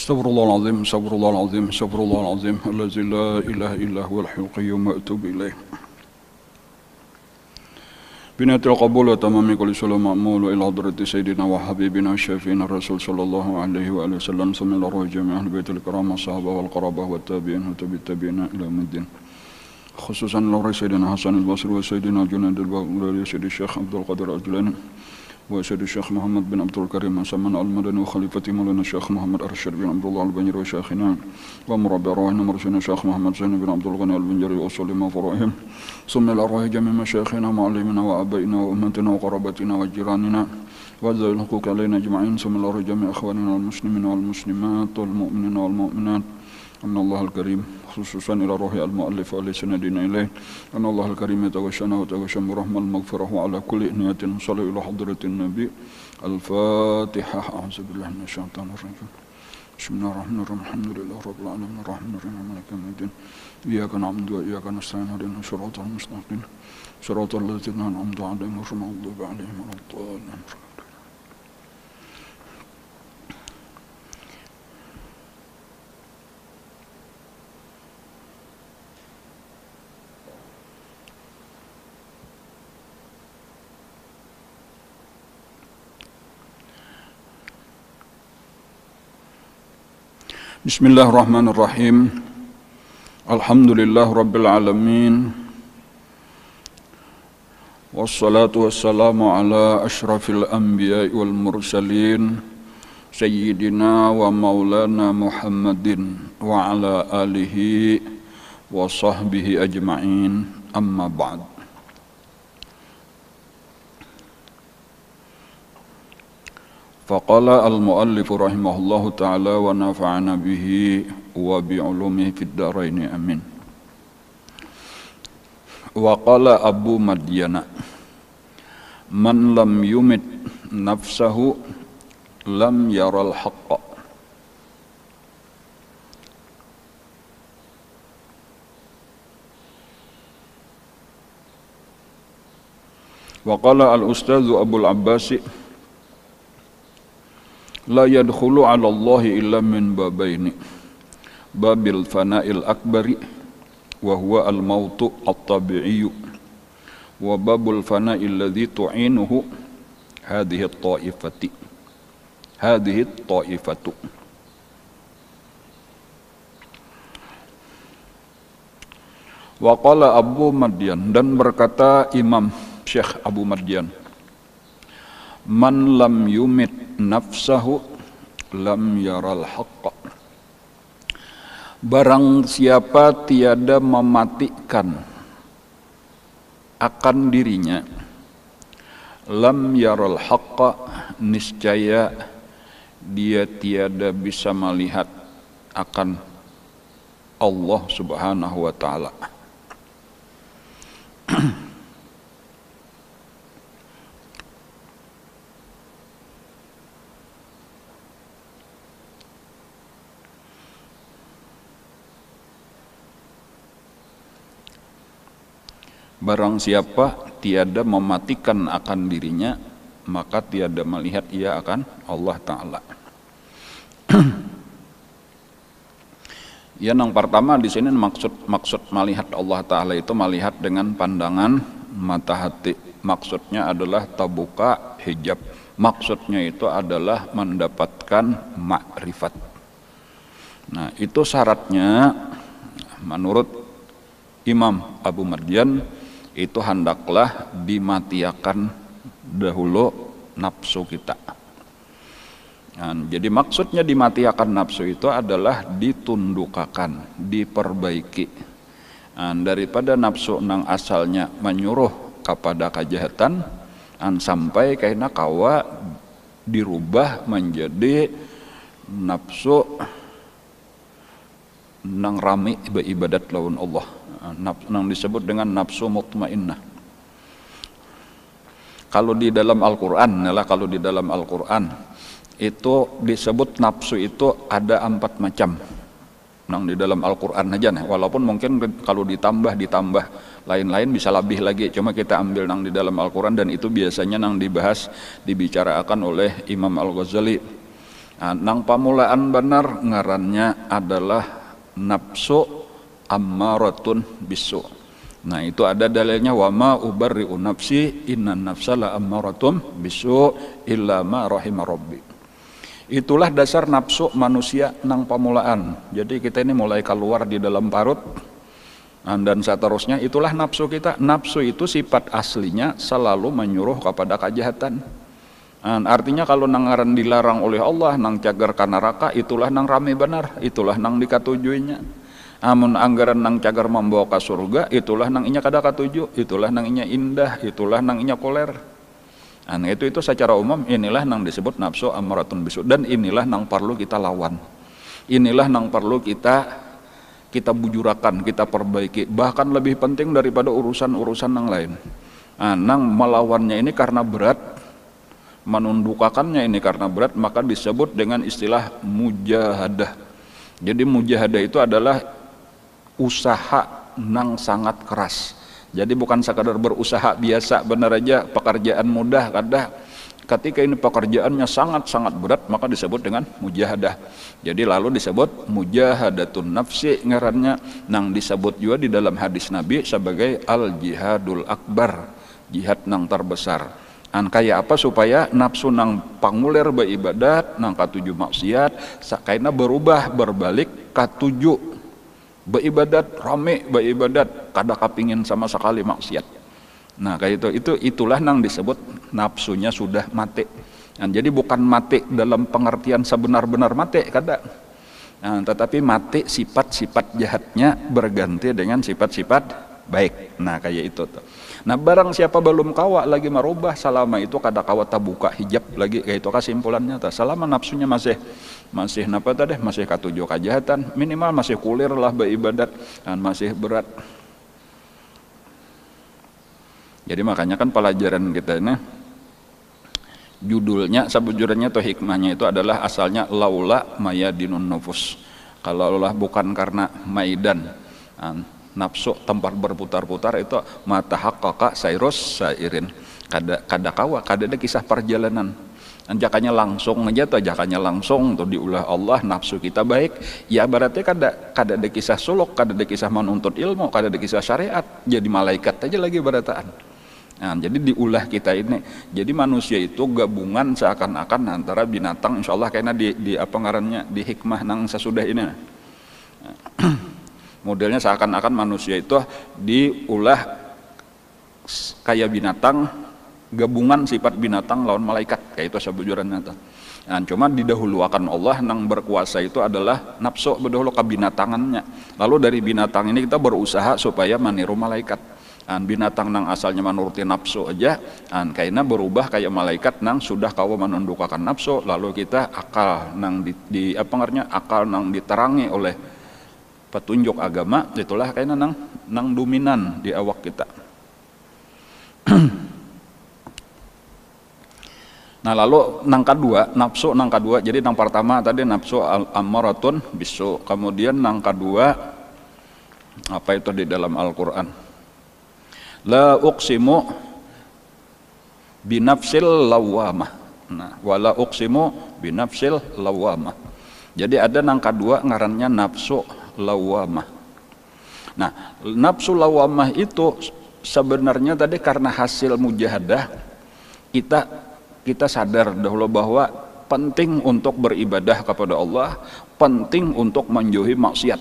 Astagfirullahaladzim, astagfirullahaladzim, astagfirullahaladzim, allazi la ilaha illa huwal hayyul qayyum wa atubu ilaih. Binatil qabul wa tamami kulli salam ma'mul ila hadrati sayyidina wa habibina syafi'ina rasul sallallahu alaihi wa alihi wasallam samil arwah jami'ah baitul karamah sahabah wal qarabah wa tabi'in wa tabi'in ila yaumiddin. Khususan ila sayyidina Hasan al-Basri wa sayyidina Junaid al-Baghdadi wa sayyidina Syekh Abdul Qadir al-Jilani wa sayyidina Syekh Muhammad bin Abdul Karim Saman al-Madani wa khalifati maulana Syekh Muhammad Arsyad bin Abdullah al-Banjari wa syekhina wa murabbi arwahina marsyidina Syekh Muhammad Zain bin Abdul Ghani al-Banjari wa sallim farahim summa al-arwah jami' masyayikhina ma'alimina wa abaina wa ummatina wa qarabatina wa jiranina wa dzal huquq alaina ajma'in summa al-arwah jami' akhwanina wal muslimina wal muslimat wal mu'minina wal mu'minat أن الله الكريم خصوصا إلى روح المؤلف ولسندنا إليه أن الله الكريم يتغشنا وتغشم برحمة المغفرة وعلى كل نية صلى إلى حضرة النبي الفاتحة أعوذ بالله من الشيطان الرجيم بسم الله الرحمن الرحيم الحمد لله رب العالمين الرحمن الرحيم مالك يوم الدين إياك نعبد وإياك نستعين اهدنا الصراط المستقيم صراط الذين أنعمت عليهم غير المغضوب عليهم ولا الضالين. Bismillahirrahmanirrahim. Alhamdulillah rabbil alamin. Wassalatu wassalamu ala asyrafil anbiya'i wal mursalin sayyidina wa maulana Muhammadin wa ala alihi wa sahbihi ajma'in, amma ba'd. Faqala al-muallif rahimahullahu ta'ala wa nafa'ana bihi wa bi'ulumihi fid dharaini amin. Wa qala Abu Madyana man lam yumit nafsahu lam yaral haqqa. Wa qala al-ustadzu Abul Abbasi la yadkhulu 'ala Allahi illa min babaini babil fana'il akbari wa huwa al-mautu at-tabi'iyyu wa babul fana'il ladzi tu'inuhu hadhihi at-ta'ifatu. Wa qala Abu Madyan, dan berkata Imam Syekh Abu Madyan, man lam yumit nafsahu lam yaral haqqa. Barang siapa tiada mematikan akan dirinya, lam yaral haqqa, niscaya dia tiada bisa melihat akan Allah Subhanahu wa ta'ala. Barang siapa tiada mematikan akan dirinya, maka tiada melihat ia akan Allah Ta'ala. Ya, yang pertama di sini maksud melihat Allah Ta'ala itu melihat dengan pandangan mata hati. Maksudnya adalah tabuka hijab. Maksudnya itu adalah mendapatkan makrifat. Nah, itu syaratnya menurut Imam Abu Madyan itu hendaklah dimatiakan dahulu nafsu kita. Nah, jadi maksudnya dimatiakan nafsu itu adalah ditundukkan, diperbaiki. Nah, daripada nafsu nang asalnya menyuruh kepada kejahatan, sampai karena kawa dirubah menjadi nafsu nang rami beribadat lawan Allah. Yang disebut dengan nafsu mutmainnah. Kalau di dalam Al-Quran, itu disebut nafsu itu ada 4 macam. Yang di dalam Al-Quran aja nih, walaupun mungkin kalau ditambah lain-lain bisa lebih lagi. Cuma kita ambil yang di dalam Al-Quran, dan itu biasanya yang dibicarakan oleh Imam Al-Ghazali. Nang pamulaan benar ngarannya adalah nafsu ammaratun bisu. Nah itu ada dalilnya, wa ma ubarri'u nafsi innan nafsa la ammaratun bisu illa ma rahima rabbi. Itulah dasar nafsu manusia nang pamulaan. Jadi kita ini mulai keluar di dalam parut dan seterusnya, itulah nafsu kita. Nafsu itu sifat aslinya selalu menyuruh kepada kejahatan. Artinya kalau nang ngaran dilarang oleh Allah, nang cagar ka neraka, itulah nang rame benar, itulah nang dikatujuinya. Amun anggaran nang cagar membawa ke surga, itulah nang inya kada katuju, itulah nang inya indah, itulah nang inya koler. Itu secara umum inilah nang disebut nafsu ammaratun bisu, dan inilah nang perlu kita lawan. Inilah nang perlu kita bujurakan, kita perbaiki, bahkan lebih penting daripada urusan-urusan yang lain. Nang melawannya ini karena berat, menundukakannya ini karena berat, maka disebut dengan istilah mujahadah. Jadi mujahadah itu adalah usaha nang sangat keras. Jadi bukan sekadar berusaha biasa benar aja, pekerjaan mudah, kada. Ketika ini pekerjaannya sangat-sangat berat, maka disebut dengan mujahadah. Jadi lalu disebut mujahadatun nafsi ngarannya, nang disebut juga di dalam hadis Nabi sebagai al-jihadul akbar, jihad nang terbesar. Kayak apa supaya nafsu nang pangulir beribadat, nang katuju maksiat, sakaina berubah berbalik katuju beribadat, rame beribadat, kada kapingin sama sekali maksiat. Nah kayak itulah nang disebut nafsunya sudah mati. Jadi bukan mati dalam pengertian sebenar-benar mati, kada. Tetapi mati sifat-sifat jahatnya berganti dengan sifat-sifat baik. Nah kayak itu tuh. Nah barang siapa belum kawa lagi merubah, selama itu kada kawa tabuka hijab lagi, kayak itu kesimpulannya. Selama nafsunya masih napa tadi, masih katuju kejahatan, minimal masih kulir lah beribadat dan masih berat. Jadi makanya kan pelajaran kita ini judulnya sebujurnya atau hikmahnya itu adalah asalnya laula mayadinun nufus. Kalau Allah bukan karena maidan, nafsu tempat berputar-putar, itu mata haqqaqa sairus sairin, kada kawa, kada ada kisah perjalanan. Jakanya langsung aja tuh, jakanya langsung tuh diulah Allah, nafsu kita baik, ya berarti kada ada kisah suluk, kada ada kisah menuntut ilmu, kada ada kisah syariat, jadi malaikat aja lagi berataan. Jadi diulah kita ini. Jadi manusia itu gabungan seakan-akan antara binatang, insyaallah kayaknya di apa ngarannya di hikmah nang sesudah ini. Modelnya seakan-akan manusia itu diulah kayak binatang, gabungan sifat binatang lawan malaikat, kayak itu sebujurannya. Cuma didahuluakan Allah nang berkuasa itu adalah nafsu berdahulu ke binatangannya. Lalu dari binatang ini kita berusaha supaya meniru malaikat. Binatang nang asalnya menuruti nafsu aja, kayaknya berubah kayak malaikat nang sudah kau menundukkan nafsu. Lalu kita akal nang di apa ngarnya, akal nang diterangi oleh petunjuk agama, itulah kayaknya nang dominan di awak kita. Nah lalu nang kedua, nafsu nang kedua. Jadi nang pertama tadi nafsu ammaratun bisu, kemudian nang kedua apa itu di dalam Al-Quran, la uqsimu binafsil lawamah. Nah wala uqsimu binafsil lawamah. Jadi ada nang kedua ngarannya nafsu lawamah. Nah nafsu lawamah itu sebenarnya tadi karena hasil mujahadah kita sadar dahulu bahwa penting untuk beribadah kepada Allah, penting untuk menjauhi maksiat.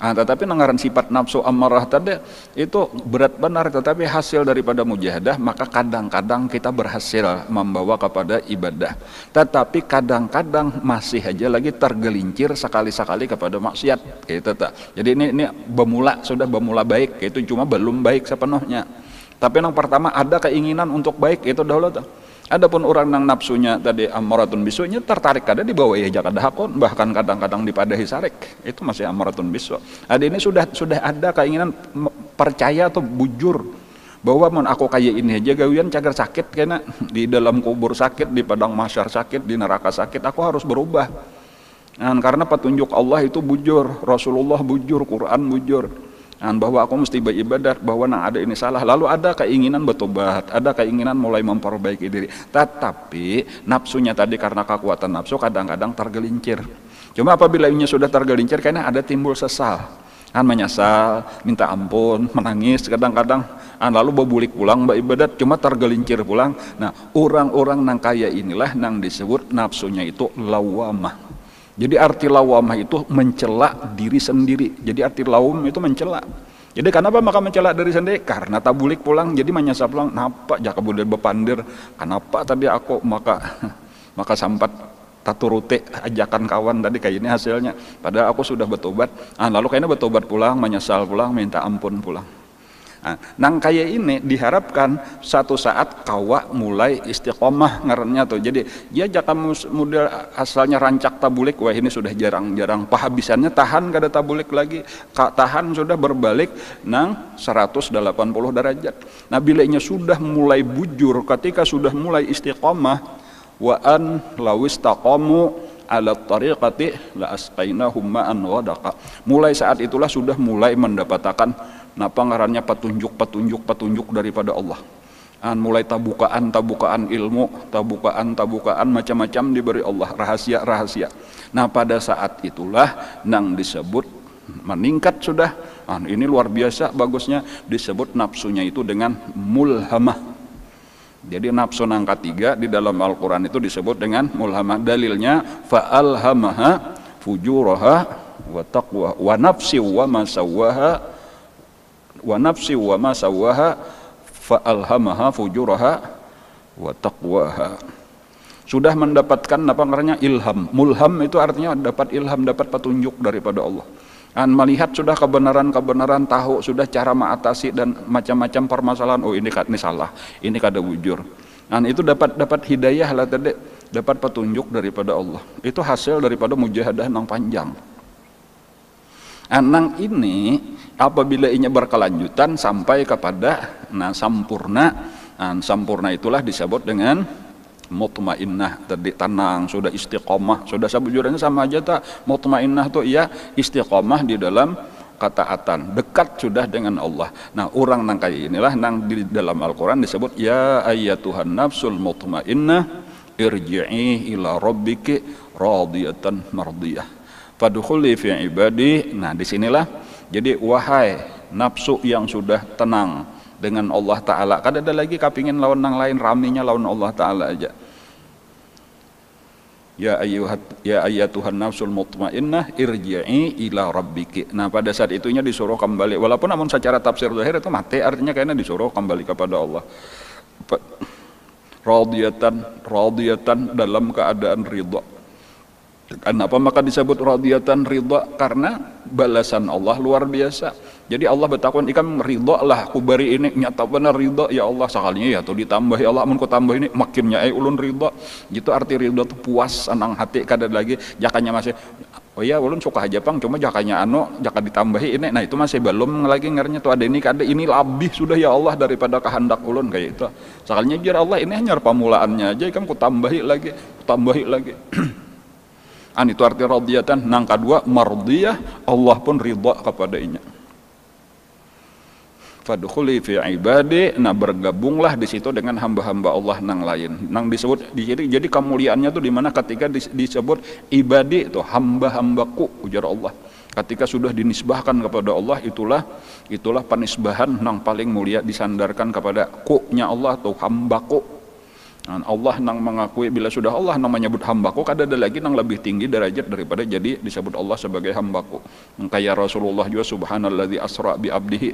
Tetapi nangaran sifat nafsu ammarah tadi itu berat benar, tetapi hasil daripada mujahadah, maka kadang-kadang kita berhasil membawa kepada ibadah, tetapi kadang-kadang masih aja lagi tergelincir sekali-sekali kepada maksiat, gitu tak. Jadi ini sudah bermula baik, itu cuma belum baik sepenuhnya. Tapi yang pertama ada keinginan untuk baik, itu dahulu tuh. Adapun orang yang nafsunya tadi ammaratun bisunya tertarik kada dibawa ya kada hakun, bahkan kadang-kadang dipadahi sarik, itu masih ammaratun bisu. Ada ini sudah ada keinginan percaya atau bujur bahwa mun aku kayak ini aja gawian cagar sakit, kena di dalam kubur sakit, di padang mahsyar sakit, di neraka sakit, aku harus berubah. Karena petunjuk Allah itu bujur, Rasulullah bujur, Quran bujur. bahwa aku mesti beribadat, bahwa ada ini salah, lalu ada keinginan bertobat, ada keinginan mulai memperbaiki diri, tetapi nafsunya tadi karena kekuatan nafsu kadang-kadang tergelincir. Cuma apabila ini sudah tergelincir, karena ada timbul sesal, menyesal, minta ampun, menangis kadang-kadang, lalu bebulik pulang beribadat, cuma tergelincir pulang. Nah, orang-orang nang kaya inilah nang disebut nafsunya itu lawamah. Jadi arti lawamah itu mencela diri sendiri. Jadi arti lawam itu mencela. Jadi kenapa maka mencela diri sendiri? Karena tabulik pulang, jadi menyesal pulang. Napa jaka bulir bepandir? Kenapa tadi aku maka sampat taturute ajakan kawan tadi kayak ini hasilnya. Padahal aku sudah bertobat. Lalu kayaknya bertobat pulang, menyesal pulang, minta ampun pulang. Nang kayak ini diharapkan satu saat kawa mulai istiqomah ngarannya tuh. Jadi ya jaka model asalnya rancak tabulik, wah ini sudah jarang-jarang pahabisannya tahan kada tabulik lagi, tahan sudah berbalik nang 180 derajat. Nah bilanya sudah mulai bujur, ketika sudah mulai istiqomah, wa an lawis taqamu ala tariqati la asqainahum ma'an wadaqa. Mulai saat itulah sudah mulai mendapatkan napa ngarannya petunjuk daripada Allah. Mulai tabukaan ilmu, tabukaan macam-macam diberi Allah, rahasia. Nah pada saat itulah nang disebut meningkat sudah. Ini luar biasa bagusnya, disebut nafsunya itu dengan mulhamah. Jadi nafsu nang ketiga di dalam Al-Quran itu disebut dengan mulhamah. Dalilnya fa'alhamaha fujuraha wa taqwa wa nafsi wa ma sawwaha fa'alhamaha fujuraha wa taqwaha. Sudah mendapatkan apa namanya ilham. Mulham itu artinya dapat ilham, dapat petunjuk daripada Allah. Melihat sudah kebenaran, tahu sudah cara mengatasi dan macam-macam permasalahan. Oh ini salah, ini kada bujur. Itu dapat hidayah lah tadi, dapat petunjuk daripada Allah. Itu hasil daripada mujahadah nang panjang. Nang ini apabila ini berkelanjutan sampai kepada sampurna. Sampurna itulah disebut dengan mutmainnah, tadi tenang, sudah istiqomah, sudah sebujurnya sama aja tak. Mutmainnah tuh ya istiqomah di dalam ketaatan, dekat sudah dengan Allah. Nah orang nang kayak inilah nang di dalam Al-Quran disebut ya ayyatuhan nafsul mutmainnah irji'i ila rabbiki radiyatan mardiyah fadkhuli fi ibadi. Nah disinilah jadi wahai nafsu yang sudah tenang dengan Allah Ta'ala, kada ada lagi kapingin lawan nang lain, raminya lawan Allah Ta'ala aja. Ya ayyatuhan nafsul mutmainnah irji'i ila rabbiki. Nah pada saat itunya disuruh kembali, walaupun namun secara tafsir zahir itu mati, artinya kayaknya disuruh kembali kepada Allah. Radiyatan dalam keadaan ridha. Kenapa maka disebut radiyatan ridha? Karena balasan Allah luar biasa. Jadi Allah bertakwan ikam ridha lah ku bari ini nyata benar ridha ya Allah, sekalinya ya tuh ditambah ya Allah, mun ku tambah ini makin nyai ulun ridha. Gitu arti ridha tuh puas anang hati, kada lagi jakanya masih oh ya ulun suka aja pang, cuma jakanya jaka ditambahi ini, nah itu masih belum lagi ngernya tuh ada ini kada ini lebih sudah ya Allah daripada kehendak ulun kayak itu. Sekalinya biar Allah ini hanya pemulaannya aja, ikam ku tambahi lagi. Itu arti radiyatan. Nang kedua mardiyah, Allah pun ridha kepadanya. Fadkhuli fi ibadi. Nah bergabunglah di situ dengan hamba-hamba Allah nang lain. Nang disebut jadi kemuliaannya tuh di mana ketika disebut ibadi itu hamba-hambaku, ujar Allah. Ketika sudah dinisbahkan kepada Allah, itulah penisbahan nang paling mulia, disandarkan kepada ku-nya Allah atau hambaku. Allah nang mengakui, bila sudah Allah nang menyebut hambaku, kada ada lagi nang lebih tinggi derajat daripada jadi disebut Allah sebagai hambaku. Kayak Rasulullah juga subhanalladzi asra bi abdihi.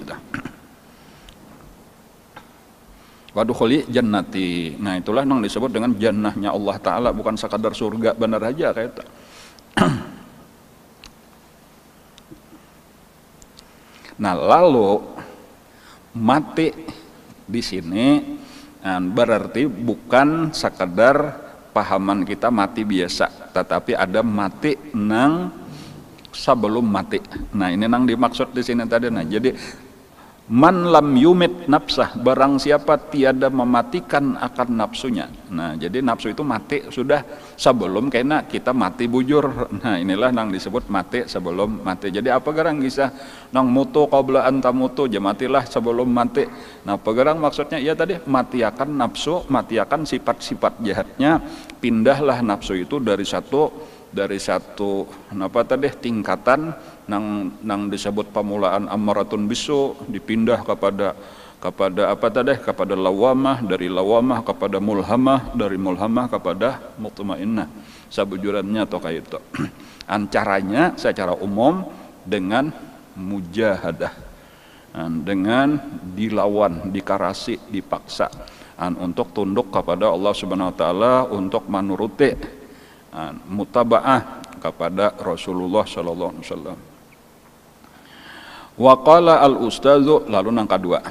Wadkhuli jannati. Nah itulah nang disebut dengan jannahnya Allah Ta'ala, bukan sekadar surga benar aja kayak itu. Nah lalu mati di sini berarti bukan sekadar pahaman kita mati biasa, tetapi ada mati nang sebelum mati. Nah ini nang dimaksud di sini tadi. Nah jadi Man lam yumit nafsah, barang siapa tiada mematikan akan nafsunya. Nah, jadi nafsu itu mati sudah sebelum kena kita mati bujur. Nah, inilah yang disebut mati sebelum mati. Jadi apa gerang kisah nang mutu qabla anta mutu, matilah sebelum mati. Nah, pegerang maksudnya ya tadi matiakan nafsu, matiakan sifat-sifat jahatnya, pindahlah nafsu itu dari satu apa tadi tingkatan nang disebut pamulaan ammaratun bisu dipindah kepada apa tadi kepada lawamah, dari lawamah kepada mulhamah, dari mulhamah kepada mutmainnah sabujurannya atau kayak itu. Caranya secara umum dengan mujahadah, dengan dilawan, dikarasi, dipaksa untuk tunduk kepada Allah Subhanahu wa taala, untuk menuruti mutabaah kepada Rasulullah sallallahu alaihi wasallam. Wa qala al-ustazu, lalu nang kedua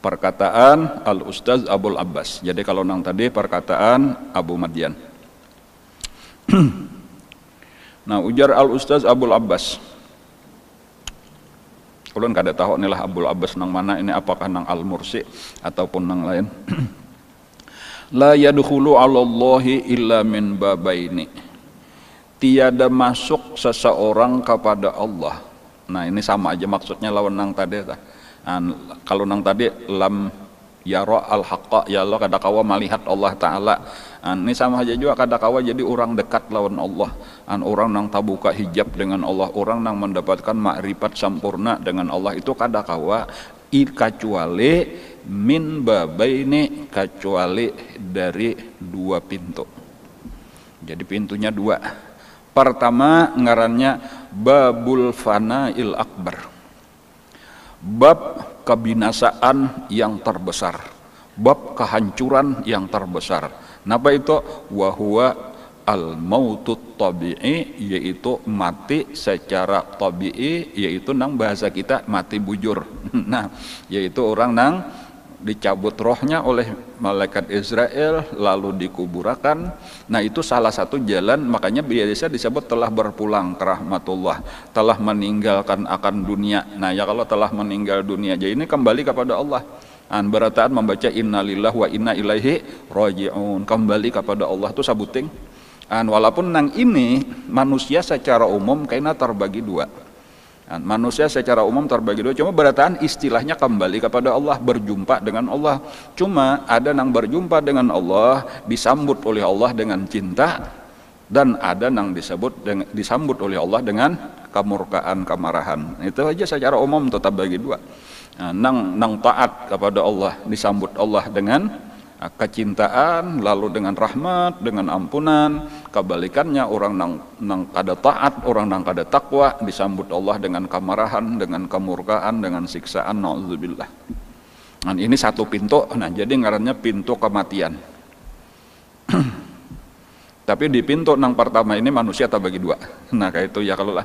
perkataan al-ustaz Abul Abbas. Jadi kalau nang tadi perkataan Abu Madyan. Nah, ujar al-ustaz Abul Abbas, ulun kada tahu inilah Abul Abbas nang mana ini, apakah nang Al-Mursi ataupun nang lain. La yadkhulu 'alallahi illa min babaini. Tiada masuk seseorang kepada Allah. Nah, ini sama aja maksudnya lawan nang tadi. Kalau nang tadi lam yara al-haqqa, ya Allah kada kawa melihat Allah taala. Ini sama aja juga kada kawa jadi orang dekat lawan Allah. Orang nang tabuka hijab dengan Allah, orang nang mendapatkan makrifat sampurna dengan Allah itu kada kawa kecuali min babaini, kecuali dari dua pintu. Jadi pintunya dua. Pertama ngarannya babul fana'il akbar, bab kebinasaan yang terbesar, bab kehancuran yang terbesar. Napa itu? Wahuwa al-mautut tabi'i, yaitu mati secara tabi'i, yaitu nang bahasa kita mati bujur. Nah, yaitu orang nang dicabut rohnya oleh malaikat Israel lalu dikuburakan. Nah, itu salah satu jalan, makanya biasa disebut telah berpulang ke rahmatullah, telah meninggalkan akan dunia. Nah, ya kalau telah meninggal dunia, jadi ini kembali kepada Allah. Berataan membaca innalillahi wa inna ilaihi raji'un, kembali kepada Allah itu sabuting. Walaupun nang ini manusia secara umum kayaknya terbagi dua. Manusia secara umum terbagi dua, cuma berataan istilahnya kembali kepada Allah, berjumpa dengan Allah. Cuma ada yang berjumpa dengan Allah disambut oleh Allah dengan cinta, dan ada yang disambut oleh Allah dengan kemurkaan, kemarahan. Itu aja secara umum tetap bagi dua. Nang taat kepada Allah disambut Allah dengan kecintaan, lalu dengan rahmat, dengan ampunan. Kebalikannya orang nang kada taat, orang nang kada takwa disambut Allah dengan kemarahan, dengan kemurkaan, dengan siksaan. Nauzubillah. Nah, ini satu pintu. Nah, jadi ngarannya pintu kematian. Tapi di pintu nang pertama ini manusia tak bagi dua. Nah, kayak itu ya kalau lah.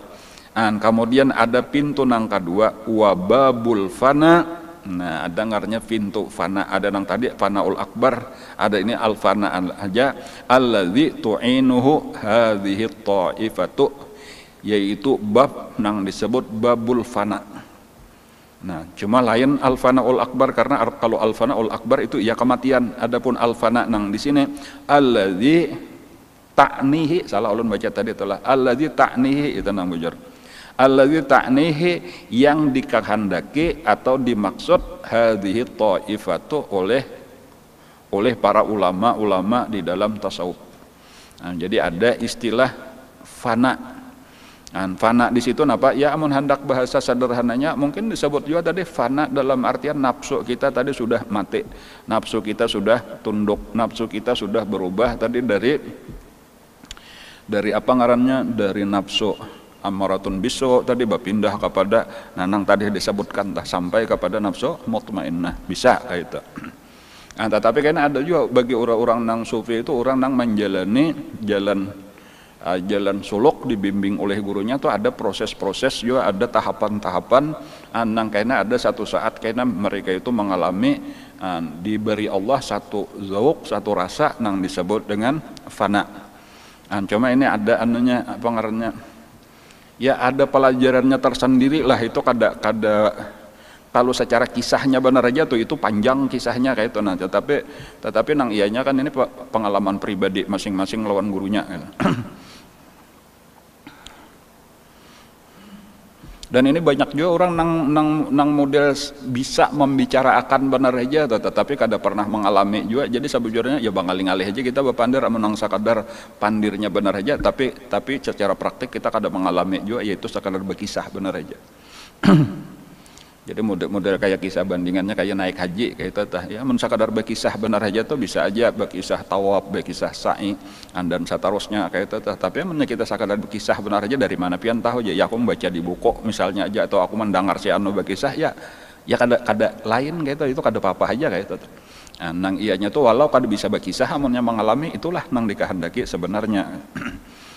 Kemudian ada pintu nang kedua, wababul fana. Nah, ada ngaranya pintu fana, ada nang tadi fanaul akbar, ada ini al fana aja, allazi tu'inuhu hadhihi ta'ifatu, yaitu bab nang disebut babul fana. Nah, cuma lain al fanaul akbar, karena kalau al fanaul akbar itu ya kematian, adapun al fana nang di sini allazi ta'nihi, salah ulun baca tadi itulah allazi ta'nihi, itu nang bujur. Allazi ta'nihi, yang dikehendaki atau dimaksud hadhihi ta'ifatu oleh para ulama di dalam tasawuf. Nah, jadi ada istilah fana. Fana di situ napa? Ya amun hendak bahasa sederhananya mungkin disebut juga tadi fana dalam artian nafsu kita tadi sudah mati. Nafsu kita sudah tunduk, nafsu kita sudah berubah tadi dari apa ngarannya? Dari nafsu ammaratun bisu tadi berpindah kepada nanang tadi disebutkan sampai kepada nafsu mutmainnah, bisa kayak itu. Tetapi kan ada juga bagi orang-orang nang sufi itu orang nang menjalani jalan suluk dibimbing oleh gurunya tuh ada proses-proses juga, ada tahapan-tahapan. Nang kayaknya ada satu saat kayaknya mereka itu mengalami diberi Allah satu zauk, satu rasa nang disebut dengan fana. Cuma ini ada anunya apa ngarannya? Ya ada pelajarannya tersendiri lah, itu kalau secara kisahnya benar aja tuh itu panjang kisahnya kayak itu, nah tetapi nang ianya kan ini pengalaman pribadi masing-masing lawan gurunya gitu. Dan ini banyak juga orang nang model bisa membicarakan benar aja tetapi kada pernah mengalami juga. Jadi sebujurnya ya bangali-ngalih aja kita berpandir nang sakadar pandirnya benar aja, tapi secara praktik kita kada mengalami juga, yaitu sekadar berkisah benar aja. Jadi model kayak kisah bandingannya kayak naik haji kayak itu tah ya, mun sakadar berkisah benar aja tuh bisa aja berkisah tawaf, berkisah sa'i dan seterusnya kayak itu tah. Tapi mun kita sakadar berkisah benar aja dari mana pian tahu ya aku membaca di buku misalnya aja, atau aku mendengar si anu berkisah ya kada lain kayak itu kada apa-apa aja kayak itu. Nah, nang ianya tuh walau kada bisa berkisah amunnya mengalami, itulah nang dikehendaki sebenarnya.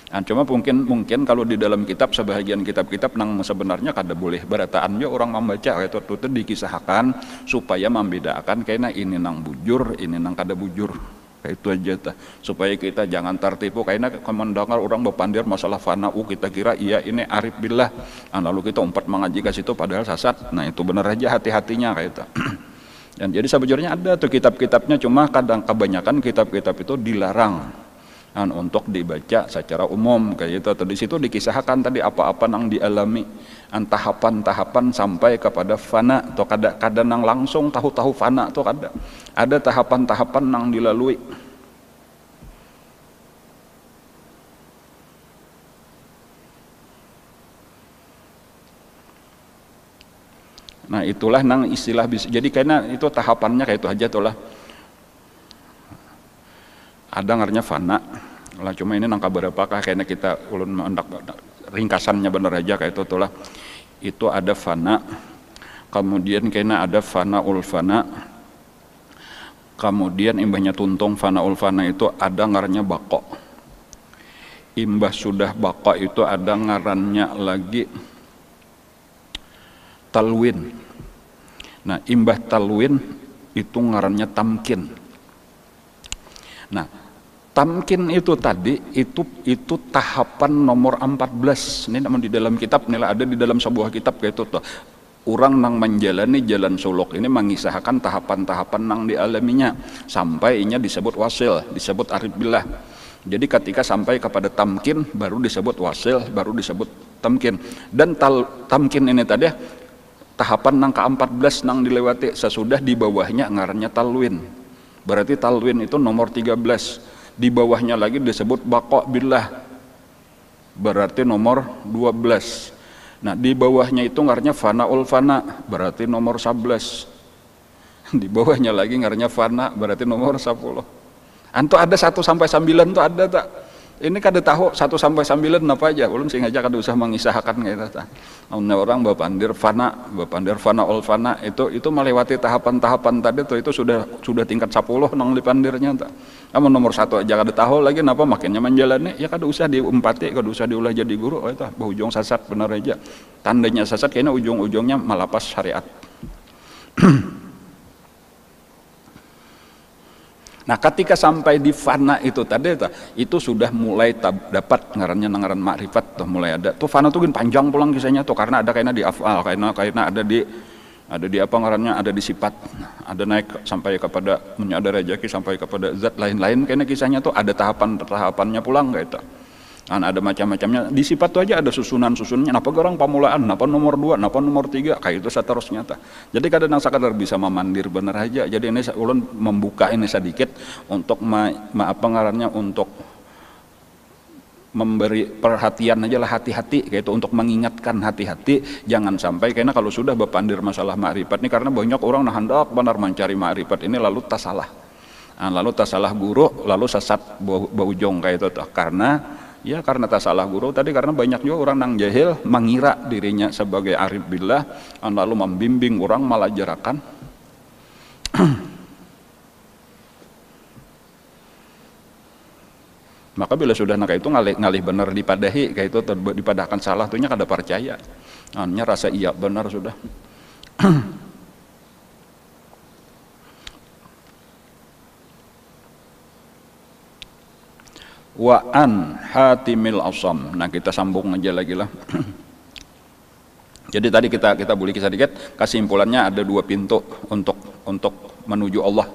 Nah, cuma mungkin kalau di dalam kitab, sebahagian kitab-kitab nang sebenarnya kada boleh berataannya orang membaca itu dikisahkan supaya membedakan kayaknya ini nang bujur, ini nang kada bujur kayak itu aja ta. Supaya kita jangan tertipu kayaknya mendengar orang berpandir masalah fana, kita kira iya ini arif billah, nah, lalu kita umpat mengaji ke situ padahal sasat. Nah itu benar aja hati-hatinya kayak itu. Dan jadi sebetulnya ada tuh kitab-kitabnya, cuma kadang kebanyakan kitab-kitab itu dilarang untuk dibaca secara umum kayak itu. Di situ dikisahkan tadi apa-apa nang dialami, tahapan-tahapan sampai kepada fana, atau kada nang langsung tahu fana atau ada tahapan-tahapan nang dilalui. Nah itulah nang istilah bisa. Jadi karena itu tahapannya kayak itu aja tuh lah. Ada ngarnya fana lah, cuma ini nangka berapakah kayaknya kita ulun mendak ringkasannya bener aja kayak itu tuh lah. Itu ada fana, kemudian kayaknya ada fana ul fana, kemudian imbahnya tuntung fana ul fana itu ada ngarnya bako. Imbah sudah bako itu ada ngarannya lagi talwin. Nah imbah talwin itu ngarannya tamkin. Nah, tamkin itu tadi itu tahapan nomor 14. Ini namun di dalam kitab nih ada di dalam sebuah kitab kayak itu tuh. Orang nang menjalani jalan suluk ini mengisahkan tahapan-tahapan nang dialaminya sampai inya disebut wasil, disebut arif billah. Jadi ketika sampai kepada tamkin baru disebut wasil, baru disebut tamkin. Dan tamkin ini tadi tahapan nang ke-14 nang dilewati, sesudah di bawahnya ngarannya talwin. Berarti talwin itu nomor 13. Di bawahnya lagi disebut baqo billah, berarti nomor 12. Nah di bawahnya itu ngarnya fanaul fana, berarti nomor 11. Di bawahnya lagi ngarnya fana, berarti nomor 10. Anto ada 1 sampai 9 tuh ada tak? Ini kada tahu 1 sampai 9 apa aja, ulun sing aja kada usah mengisahkan kayak itu. Nah, orang bapandir fana ul fana itu melewati tahapan-tahapan tadi tuh, itu sudah tingkat 10 nang dipandirnya tak. Kamu nomor 1 aja kada tahu lagi napa makinnya menjalani, ya kada usah diumpati, kada usah diulah jadi guru itu ujung sasat benar aja. Tandanya sasat kayaknya ujung-ujungnya malapas syariat. Nah ketika sampai di fana itu tadi itu sudah mulai dapat ngarannya ngaran makrifat tuh mulai ada. Tuh fana tuh kan panjang pulang kisahnya tuh, karena ada kayaknya di afal, kayaknya ada di apa ngarannya, ada di sifat, ada naik sampai kepada menyadar rejeki, sampai kepada zat lain-lain kayaknya kisahnya tuh ada tahapannya pulang kayak itu. Kan ada macam-macamnya di sifat tuh aja ada susunan-susunannya, napa orang pamulaan, napa nomor 2, napa nomor 3 kayak itu seterusnya ta. Jadi kadang sakadar bisa memandir bener aja. Jadi ini ulun membuka ini sedikit untuk apa ngarannya, untuk memberi perhatian aja lah, hati-hati kayak itu, untuk mengingatkan hati-hati jangan sampai kayaknya kalau sudah berpandir masalah ma'rifat ini, karena banyak orang nah hendak benar mencari ma'rifat ini lalu tak salah. Nah, lalu tak salah guru, lalu sesat baujong kayak itu tuh. Karena tak salah guru tadi, karena banyak juga orang nang jahil mengira dirinya sebagai arif billah, lalu membimbing orang malah jarakan. Maka bila sudah nak itu ngalih benar dipadahi kayak itu, dipadahkan salah tuhnya kada percaya. Hanya rasa iya benar sudah. Wa an Hatimil Asam. Nah kita sambung aja lagi lah. Jadi tadi kita boleh kisah dikit, kesimpulannya ada dua pintu untuk menuju Allah.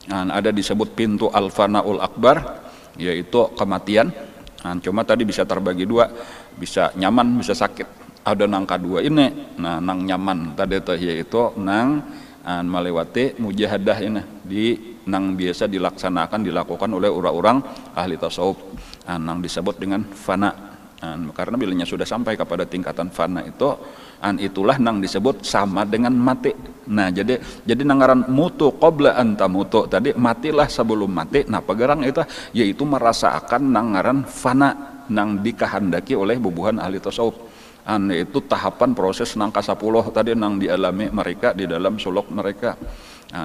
Nah, ada disebut pintu al-fanaul akbar, yaitu kematian. Nah, cuma tadi bisa terbagi dua, bisa nyaman, bisa sakit. Ada nang kedua ini, nah nang nyaman tadi itu yaitu nang melewati mujahadah ini di nang biasa dilakukan oleh orang-orang ahli tasawuf. Nah, nang disebut dengan fana. Karena bilanya sudah sampai kepada tingkatan fana itu, itulah nang disebut sama dengan mati. Nah, jadi nangaran mutu qabla anta mutu tadi, matilah sebelum mati. Nah, pegerang itu yaitu merasakan nangaran fana nang dikehendaki oleh bubuhan ahli tasawuf. Itu tahapan proses nang kasapuluh tadi nang dialami mereka di dalam suluk mereka.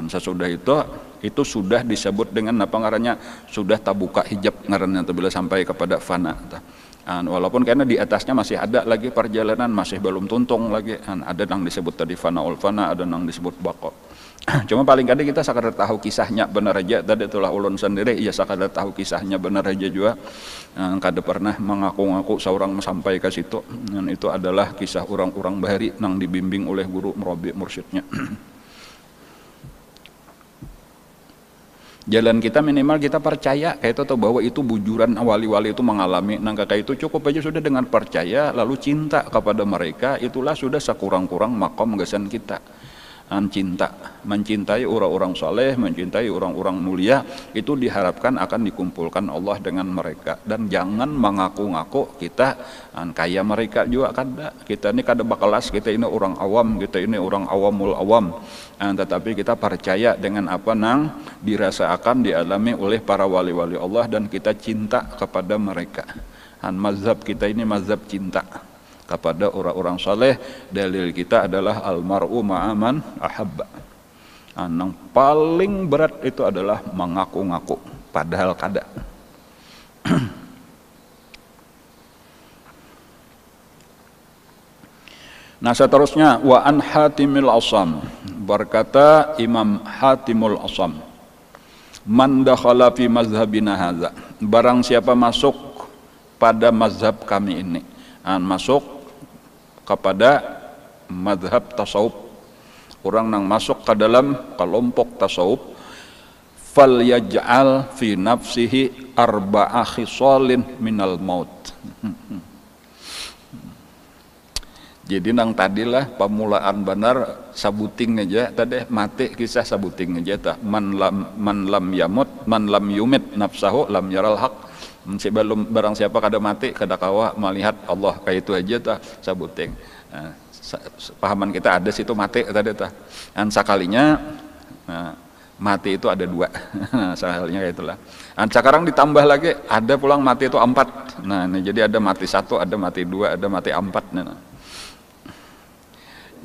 Sesudah itu sudah disebut dengan apa ngarannya, sudah tabuka hijab ngarannya bila sampai kepada fana. Walaupun karena di atasnya masih ada lagi perjalanan, masih belum tuntung lagi. Ada yang disebut tadi fanaul fana, ada yang disebut bako. Cuma paling kadang kita sekadar tahu kisahnya benar aja. Tadi itulah ulun sendiri, ya sekadar tahu kisahnya benar aja juga. Kada pernah mengaku-ngaku seorang sampai ke situ. Dan itu adalah kisah orang-orang bahari yang dibimbing oleh guru murabi mursyidnya. Jalan kita minimal kita percaya kayak itu bahwa itu bujuran wali-wali itu mengalami nangka kayak itu, cukup aja sudah dengan percaya lalu cinta kepada mereka, itulah sudah sekurang-kurang makom gesan kita. Cinta, mencintai orang-orang saleh, mencintai orang-orang mulia, itu diharapkan akan dikumpulkan Allah dengan mereka. Dan jangan mengaku-ngaku kita kaya mereka juga, kada. Kita ini kada bakalas, kita ini orang awam, kita ini orang awamul awam. Tetapi kita percaya dengan apa nang dirasakan, dialami oleh para wali-wali Allah, dan kita cinta kepada mereka. Mazhab kita ini mazhab cinta kepada orang-orang saleh. Dalil kita adalah almar'u ma'aman ahabba. Yang paling berat itu adalah mengaku-ngaku padahal kada. Nah, seterusnya wa an Hatimil Asam, berkata Imam Hatimul Asam, man dakhala fi mazhabina hadza, barang siapa masuk pada mazhab kami ini, masuk kepada madhab tasawuf, orang yang masuk ke dalam kelompok tasawuf, fal yaj'al fi nafsihi arba'a khisalin minal maut. Jadi nang tadilah pemulaan benar sabuting aja tadi mati kisah sabuting aja ta man lam yamut man lam yumit nafsahu lam yaral haq. Sebelum barang siapa kada mati kada kawa melihat Allah, kayak itu aja ta sabuting. Pahaman kita ada situ mati tadi ta. Sakalinya mati itu ada dua. Sekalinya kayak itulah. Sekarang ditambah lagi ada pulang mati itu 4. Nah, jadi ada mati 1, ada mati 2, ada mati 4.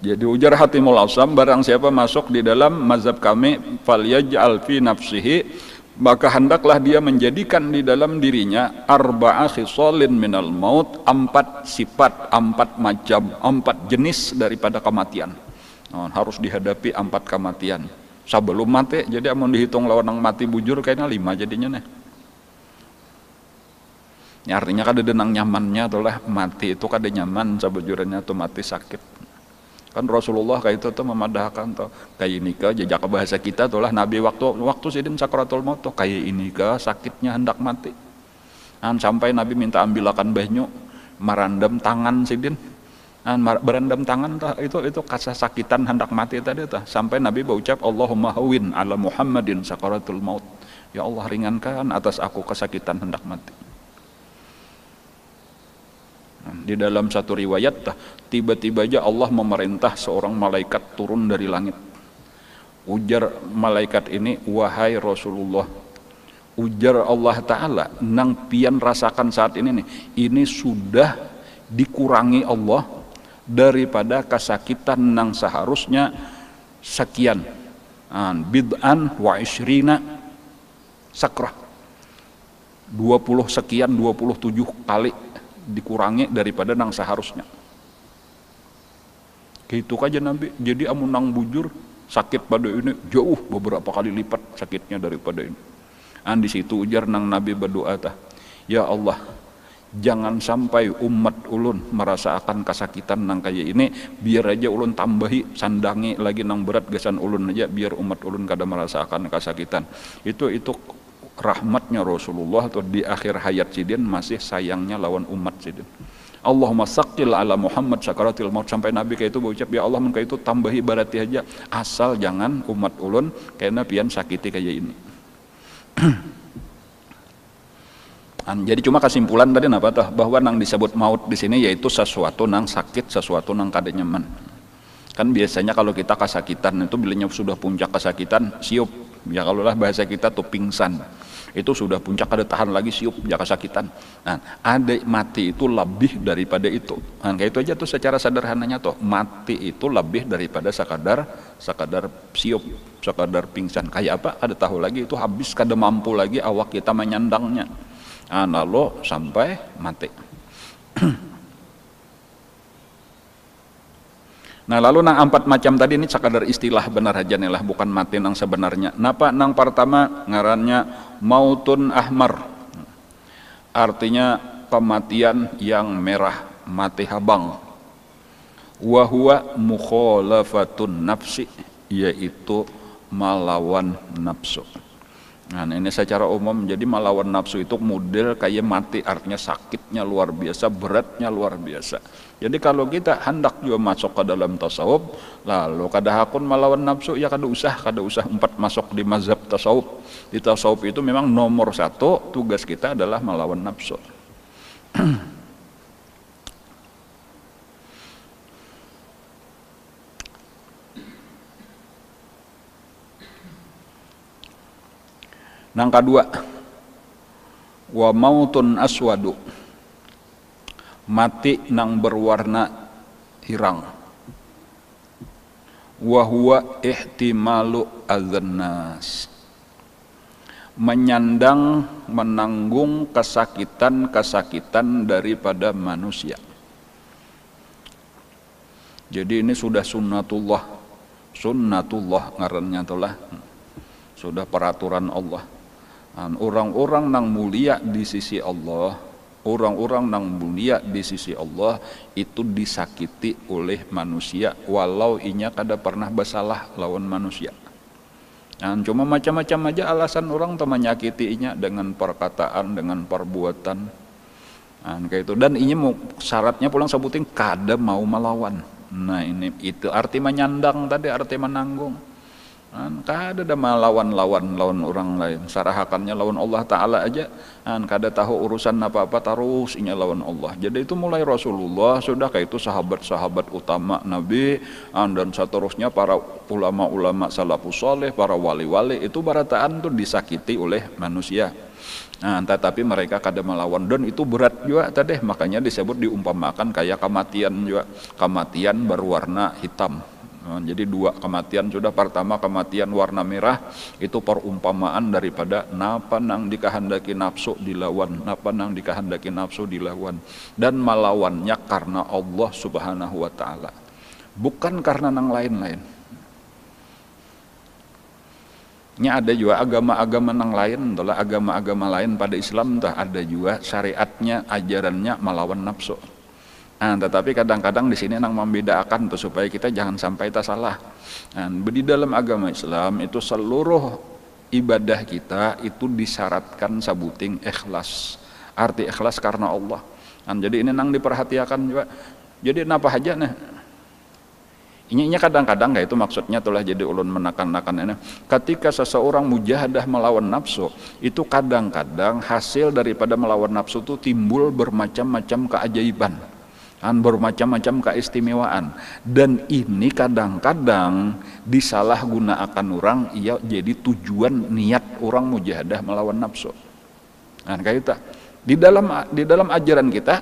Jadi ujar Hatimul Asam, barang siapa masuk di dalam mazhab kami, falyaj'al fi nafsihi, maka hendaklah dia menjadikan di dalam dirinya arba'a khisalin minal maut, 4 sifat, 4 macam, 4 jenis daripada kematian. Harus dihadapi 4 kematian sebelum mati. Jadi amun dihitung lawan yang mati bujur kayaknya 5 jadinya nih. Ya, artinya kada denang nyamannya itulah mati itu kada nyaman sebujurannya tuh mati sakit. Kan Rasulullah kayak itu tuh memadahkan tuh kayak ini ke jejak bahasa kita tuh lah Nabi waktu sidin sakratul maut tuh kayak ini ke sakitnya hendak mati. Sampai Nabi minta ambilakan banyu merendam tangan sidin. Berendam tangan tuh itu kasa sakitan hendak mati tadi tuh. Sampai Nabi berucap Allahumma hawin ala Muhammadin sakratul maut. Ya Allah, ringankan atas aku kesakitan hendak mati. Di dalam satu riwayat tiba-tiba aja Allah memerintah seorang malaikat turun dari langit. Ujar malaikat ini, wahai Rasulullah, ujar Allah Ta'ala, nang pian rasakan saat ini nih, ini sudah dikurangi Allah daripada kesakitan nang seharusnya sekian bid'an wa ishrina sakrah, 20 sekian 27 kali dikurangi daripada nang seharusnya. Gitu aja Nabi. Jadi amun nang bujur sakit pada ini jauh beberapa kali lipat sakitnya daripada ini. Di situ ujar nang Nabi berdoa tah, ya Allah, Jangan sampai umat ulun merasakan kesakitan nang kayak ini, biar aja ulun tambahi sandangi lagi nang berat gasan ulun aja, biar umat ulun kada merasakan kesakitan. Itu rahmatnya Rasulullah tuh di akhir hayat sidin masih sayangnya lawan umat sidin. Allahumma saqil ala Muhammad sakaratil maut, sampai Nabi kayak itu berucap, ya Allah mun kayak itu tambahi berarti aja, asal jangan umat ulun karena pian sakiti kayak ini. Jadi cuma kesimpulan tadi apa tuh, bahwa nang disebut maut di sini yaitu sesuatu nang sakit, sesuatu nang kada nyaman. Kan biasanya kalau kita kesakitan itu bilanya sudah puncak kesakitan siup, ya kalau lah bahasa kita tuh pingsan, itu sudah puncak kada tahan lagi siup ya kesakitan. Nah, ada mati itu lebih daripada itu. Nah, kayak itu aja tuh secara sederhananya tuh, mati itu lebih daripada sekadar siup, sekadar pingsan. Kayak apa? Kada tahu lagi, itu habis kada mampu lagi awak kita menyandangnya. Lalu sampai mati. Nah lalu nang 4 macam tadi ini sekadar istilah benar aja nih lah, bukan mati nang sebenarnya. Napa nang pertama ngarannya mautun ahmar, artinya kematian yang merah, mati habang. Wahuwa mukhalafatun nafsi, yaitu melawan nafsu. Nah ini secara umum, jadi melawan nafsu itu model kayak mati, artinya sakitnya luar biasa, beratnya luar biasa. Jadi kalau kita hendak juga masuk ke dalam tasawuf, lalu kada hakun melawan nafsu, ya kada usah empat masuk di mazhab tasawuf. Di tasawuf itu memang nomor 1 tugas kita adalah melawan nafsu. Nang kedua, wa mautun aswadu, mati nang berwarna hirang. Wa huwa ihtimalu adzannas, menyandang menanggung kesakitan daripada manusia. Jadi ini sudah sunnatullah ngarannya itulah, sudah peraturan Allah. Orang-orang nang mulia di sisi Allah, orang-orang nang mulia di sisi Allah itu disakiti oleh manusia walau inya kada pernah bersalah lawan manusia. Cuma macam-macam aja alasan orang tuh menyakiti inya dengan perkataan, dengan perbuatan. Kayak itu, dan inya mau syaratnya pulang sebutin kada mau melawan. Nah ini itu arti menyandang tadi, arti menanggung. Kada ada melawan orang lain, sarahakannya lawan Allah Ta'ala aja, kada tahu urusan apa-apa terus inya lawan Allah. Jadi itu mulai Rasulullah sudah kayak itu sahabat-sahabat utama Nabi, dan seterusnya para ulama-ulama salafus saleh, para wali-wali itu barataan tuh disakiti oleh manusia. Tetapi mereka kada melawan, dan itu berat juga tadi, makanya disebut diumpamakan kayak kematian juga, kematian berwarna hitam. Jadi 2 kematian sudah. Pertama kematian warna merah, itu perumpamaan daripada napa nang dikehendaki nafsu dilawan, napa nang dikehendaki nafsu dilawan, dan melawannya karena Allah Subhanahu wa Ta'ala, bukan karena nang lain-lain. Nya ada juga agama-agama nang lain, itulah agama-agama lain pada Islam entah ada juga syariatnya, ajarannya melawan nafsu. Tetapi kadang-kadang di sini nang membedakan tuh supaya kita jangan sampai tak salah. Di dalam agama Islam itu seluruh ibadah kita itu disyaratkan sabuting ikhlas. Arti ikhlas karena Allah. Jadi ini nang diperhatikan juga. Jadi napa aja nih. Ini kadang-kadang kayak itu maksudnya itulah, jadi ulun menekan-nekan ini. Ketika seseorang mujahadah melawan nafsu, itu kadang-kadang hasil daripada melawan nafsu itu timbul bermacam-macam keajaiban, bermacam-macam keistimewaan, dan ini kadang-kadang disalahgunakan orang, ia jadi tujuan niat orang mujahadah melawan nafsu. Kayak itu di dalam ajaran kita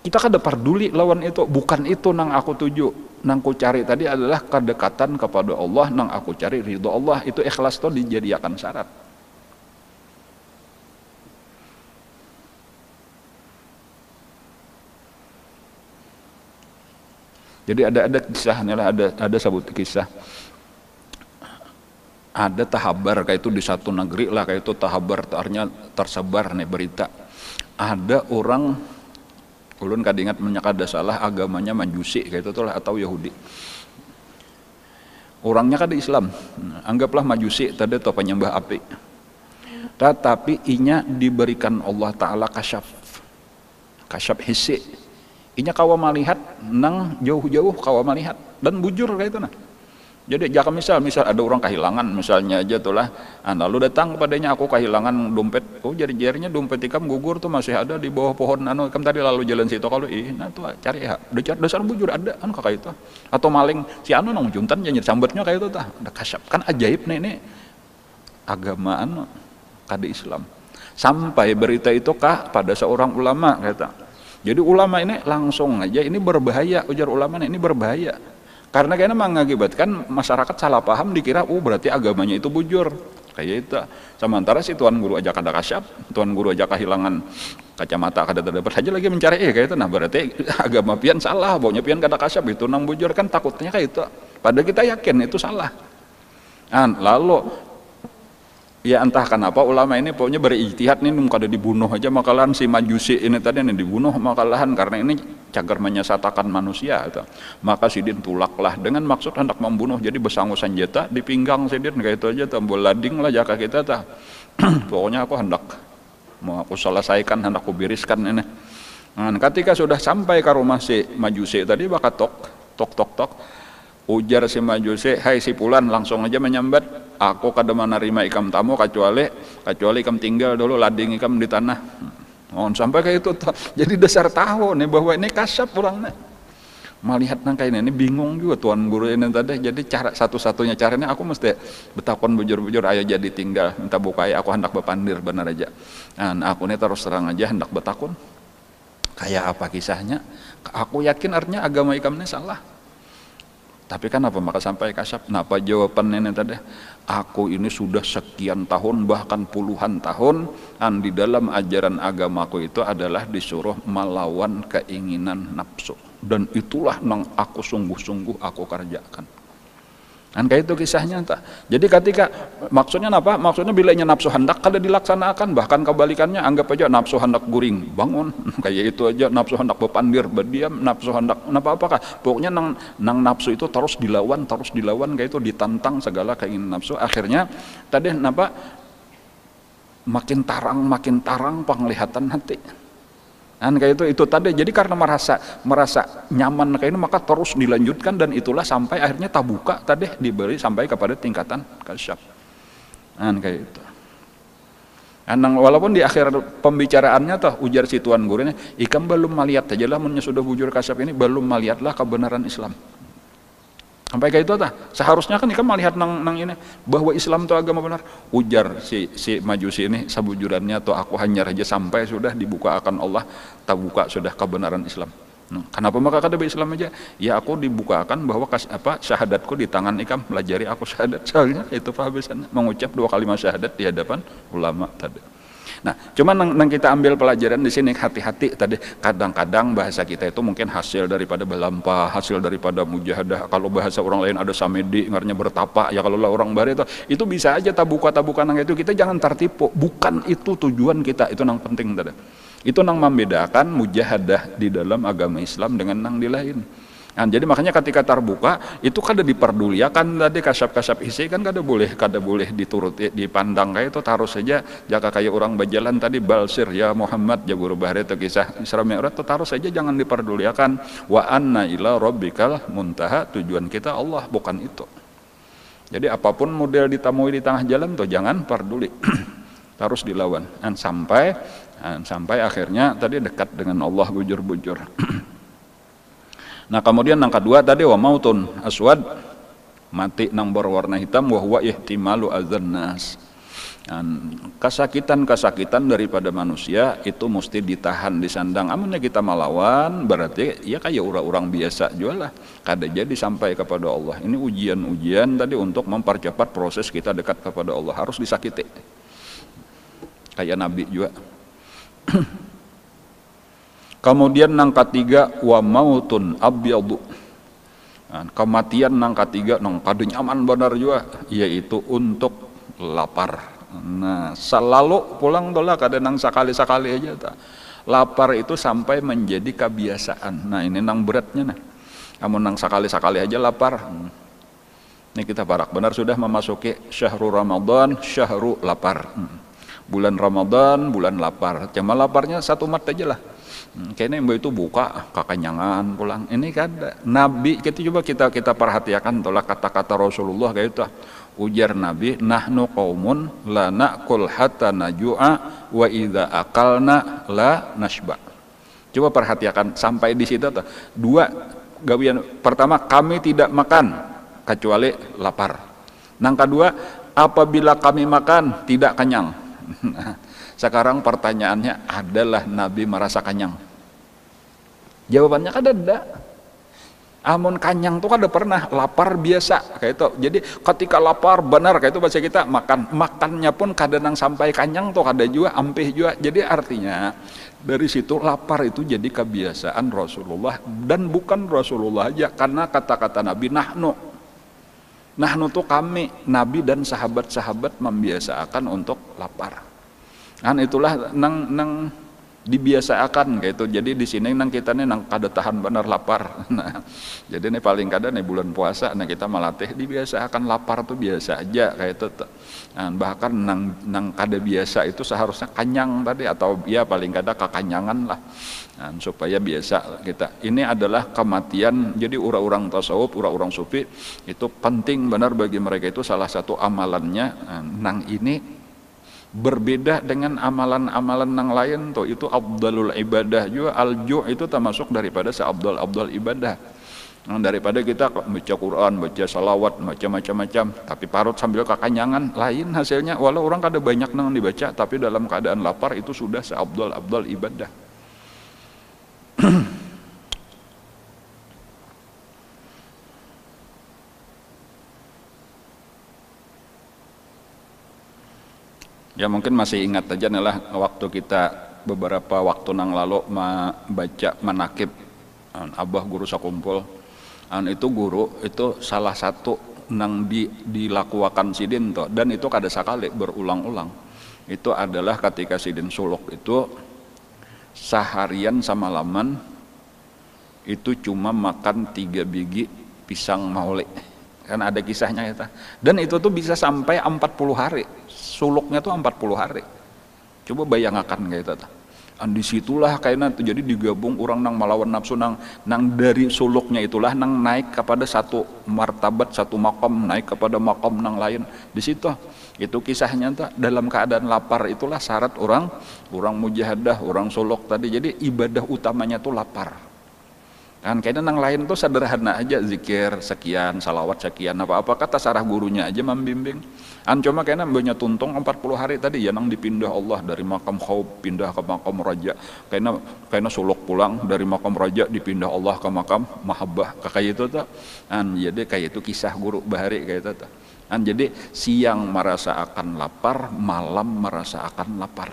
kada peduli lawan itu, bukan itu nang aku tuju, nang ku cari tadi adalah kedekatan kepada Allah, nang aku cari ridho Allah, itu ikhlas itu dijadikan syarat. Jadi ada kisahnya lah, ada sabut kisah. Ada tahabar kayak itu di satu negeri lah, kayak itu tahabar tersebar nih berita. ada orang ulun kadingat menyakada salah agamanya Majusi kayak itu tuh atau Yahudi. Orangnya kan di Islam, anggaplah Majusi tadi atau penyembah api. Tetapi inya diberikan Allah Ta'ala kasyaf hisi. Inya kawa melihat nang jauh-jauh kawa melihat dan bujur kayak itu nah. Jadi jika misal ada orang kehilangan misalnya aja tuh lah, lalu datang kepadanya aku kehilangan dompet, jadi jarinya dompet ikam gugur tuh masih ada di bawah pohon ikam tadi lalu jalan situ kalau nah tuh cari ya, dasar bujur ada kakak itu, atau maling si nong juntan janji sambetnya kayak itu tah, ada kasyaf kan ajaib nih ini agama kade Islam. Sampai berita itu pada seorang ulama kata. Jadi ulama ini langsung aja ini berbahaya, ujar ulama ini berbahaya. Karena kayaknya mengakibatkan masyarakat salah paham dikira berarti agamanya itu bujur kayak itu. Sementara si tuan guru aja kada kasyaf, tuan guru aja kehilangan kacamata kada terdapat saja lagi mencari kayak itu. Nah berarti agama pian salah, baunya pian kada kasyaf itu nang bujur kan takutnya kayak itu. Padahal kita yakin itu salah. Lalu ya entah kenapa ulama ini pokoknya berijtihad nih kada dibunuh aja makalan si Majusi ini tadi nih dibunuh makalahan karena ini cagar menyesatakan manusia itu. Maka sidin tulaklah dengan maksud hendak membunuh, jadi besangu senjata di pinggang sidin kayak itu aja tombol lading lah jaka kita tah. Pokoknya aku hendak mau aku selesaikan, hendak aku biriskan ini. Ketika sudah sampai ke rumah si Majusi tadi bakal tok ujar si Majusi, hai si Pulan, langsung aja menyambat, aku kada menerima ikam tamu kecuali ikam tinggal dulu lading ikam di tanah. Sampai kayak itu jadi dasar tahu nih bahwa ini kasyaf orangnya. Melihat nangka ini bingung juga tuan guru ini tadi. Jadi cara satu-satunya caranya aku mesti betakon bujur-bujur ayo jadi tinggal minta bukai aku hendak bepandir benar aja. Aku ini terus terang aja hendak betakon. Kayak apa kisahnya? Aku yakin artinya agama ikam ini salah. Tapi kan apa maka sampai kasyaf? Kenapa jawaban ini tadi? Aku ini sudah sekian tahun bahkan puluhan tahun di dalam ajaran agamaku itu adalah disuruh melawan keinginan nafsu, dan itulah nang aku sungguh-sungguh aku kerjakan. Kan kayak itu kisahnya entah. Jadi ketika maksudnya apa? Maksudnya bila nafsu hendak kada dilaksanakan, bahkan kebalikannya anggap aja nafsu hendak guring bangun kayak itu aja, nafsu hendak bepandir berdiam, nafsu hendak apakah pokoknya nang nafsu itu terus dilawan kayak itu, ditantang segala keinginan nafsu. Akhirnya tadi makin tarang penglihatan hati. Kayak itu tadi. Jadi karena merasa nyaman kayak ini maka terus dilanjutkan, dan itulah sampai akhirnya tabuka tadi diberi sampai kepada tingkatan kasyaf. Kayak itu. Walaupun di akhir pembicaraannya ujar si tuan gurunya, ikam belum melihat aja lah sudah bujur kasyaf ini, belum melihatlah kebenaran Islam. Sampai kayak itu seharusnya kan ikam melihat nang ini bahwa Islam itu agama benar. Ujar si Majusi ini sabujurannya aku hanya aja sampai sudah dibuka akan Allah, tabuka sudah kebenaran Islam. Kenapa maka kada Islam aja? Ya aku dibukakan bahwa syahadatku di tangan ikam, pelajari aku syahadat. Soalnya itu penghabisan mengucap 2 kalimat syahadat di hadapan ulama tadi. Nah, cuman nang kita ambil pelajaran di sini hati-hati tadi. Kadang-kadang bahasa kita itu mungkin hasil daripada belampa, hasil daripada mujahadah. Kalau bahasa orang lain ada samedi, ngarnya bertapa. Ya kalau orang baru itu bisa aja tabuka nang itu, kita jangan tertipu. Bukan itu tujuan kita, itu nang penting tadi. Itu nang membedakan mujahadah di dalam agama Islam dengan nang di lain. Jadi makanya ketika terbuka itu kada diperduliakan tadi kasyaf isi kan kada boleh dituruti dipandang kayak itu, taruh saja jaka kayak orang berjalan tadi balsir ya Muhammad ya guru bahari itu kisah Isra Mi'raj itu taruh saja, jangan diperduliakan. Wa anna ila rabbikal muntaha, tujuan kita Allah bukan itu. Jadi apapun model ditamui di tengah jalan tuh jangan peduli. Harus dilawan sampai akhirnya tadi dekat dengan Allah bujur-bujur. Nah kemudian yang kedua tadi wa mautun aswad, mati nang berwarna hitam, wa huwa ihtimalu adzan nas. Kesakitan daripada manusia itu mesti ditahan, disandang. Amunnya kita melawan berarti ya kayak orang-orang biasa juga lah, kada jadi sampai kepada Allah. Ini ujian tadi untuk mempercepat proses kita dekat kepada Allah, harus disakiti kayak Nabi juga. Kemudian nang ketiga wa mautun abyadu, kematian nang ketiga nang kada nyaman benar juga, yaitu untuk lapar. Nah selalu pulang dola kada nang sakali aja lapar itu sampai menjadi kebiasaan. Nah ini nang beratnya nah. Kamu nang sekali-sekali aja lapar. Ini kita barak benar sudah memasuki syahrul Ramadan, syahrul lapar. Bulan Ramadan, bulan lapar. Cuma laparnya satu mat aja lah. Kayaknya mbak itu buka kekenyangan pulang. Ini kan Nabi kita coba kita perhatikan tolak kata-kata Rasulullah kayak itu. Ujar Nabi, nahnu qaumun la na'kul hatta najua wa idza akalna la nashba. Coba perhatikan sampai di situ tuh. Dua gawian. Pertama, kami tidak makan kecuali lapar. Yang kedua, apabila kami makan tidak kenyang. Sekarang pertanyaannya adalah Nabi merasa kenyang? Jawabannya kan ada. Amun kanyang tuh kada pernah, lapar biasa kayak itu. Jadi ketika lapar benar kayak itu bahasa kita makannya pun kadang sampai kanyang tuh kada juga ampih juga. Jadi artinya dari situ lapar itu jadi kebiasaan Rasulullah, dan bukan Rasulullah aja, karena kata-kata Nabi nahnu tuh kami, Nabi dan sahabat-sahabat membiasakan untuk lapar. Kan itulah nang dibiasakan kayak itu. Jadi di sini nang kita nih nang kada tahan benar lapar. Nah, jadi ini paling kada nih bulan puasa nah kita melatih dibiasakan lapar tuh biasa aja kayak itu. Nah, bahkan nang kada biasa itu seharusnya kanyang tadi, atau ya paling kada kekanyangan lah. Nah, supaya biasa kita. Ini adalah kematian. Jadi orang-orang tasawuf, orang-orang sufi itu penting benar bagi mereka, itu salah satu amalannya. Nah, nang ini berbeda dengan amalan-amalan yang lain tuh, itu afdalul ibadah juga. Al-ju' itu termasuk daripada seabdal ibadah. Nah, daripada kita baca Quran, baca salawat, baca macam-macam tapi parut sambil kekanyangan, lain hasilnya. Walau orang kada banyak nang dibaca tapi dalam keadaan lapar, itu sudah seabdal ibadah. Ya mungkin masih ingat aja nih lah waktu kita beberapa waktu nang lalu baca manakib Abah Guru Sakumpul. Itu guru itu salah satu nang dilakukan sidin toh, dan itu kada sekali berulang-ulang. Itu adalah ketika sidin suluk itu seharian semalaman itu cuma makan 3 biji pisang maule. Kan ada kisahnya itu. Dan itu tuh bisa sampai 40 hari. Suluknya tuh 40 hari. Coba bayangkan kayak itu. Disitulah kayaknya jadi digabung orang nang melawan nafsu nang dari suluknya itulah nang naik kepada satu martabat, satu makom, naik kepada makom nang lain. Di situ itu kisahnya tuh dalam keadaan lapar, itulah syarat orang mujahadah, orang suluk tadi. Jadi ibadah utamanya tuh lapar. Kan kayaknya nang lain tuh sederhana aja, zikir sekian, salawat sekian, apa-apa kata sarah gurunya aja membimbing. Cuma kayaknya banyak tuntung 40 hari tadi ya nang dipindah Allah dari makam khauf pindah ke makam raja. Kayaknya suluk pulang dari makam raja dipindah Allah ke makam mahabbah kayak itu tuh. Jadi kayak itu kisah guru bahari kayak itu tuh. Jadi siang merasa akan lapar, malam merasa akan lapar.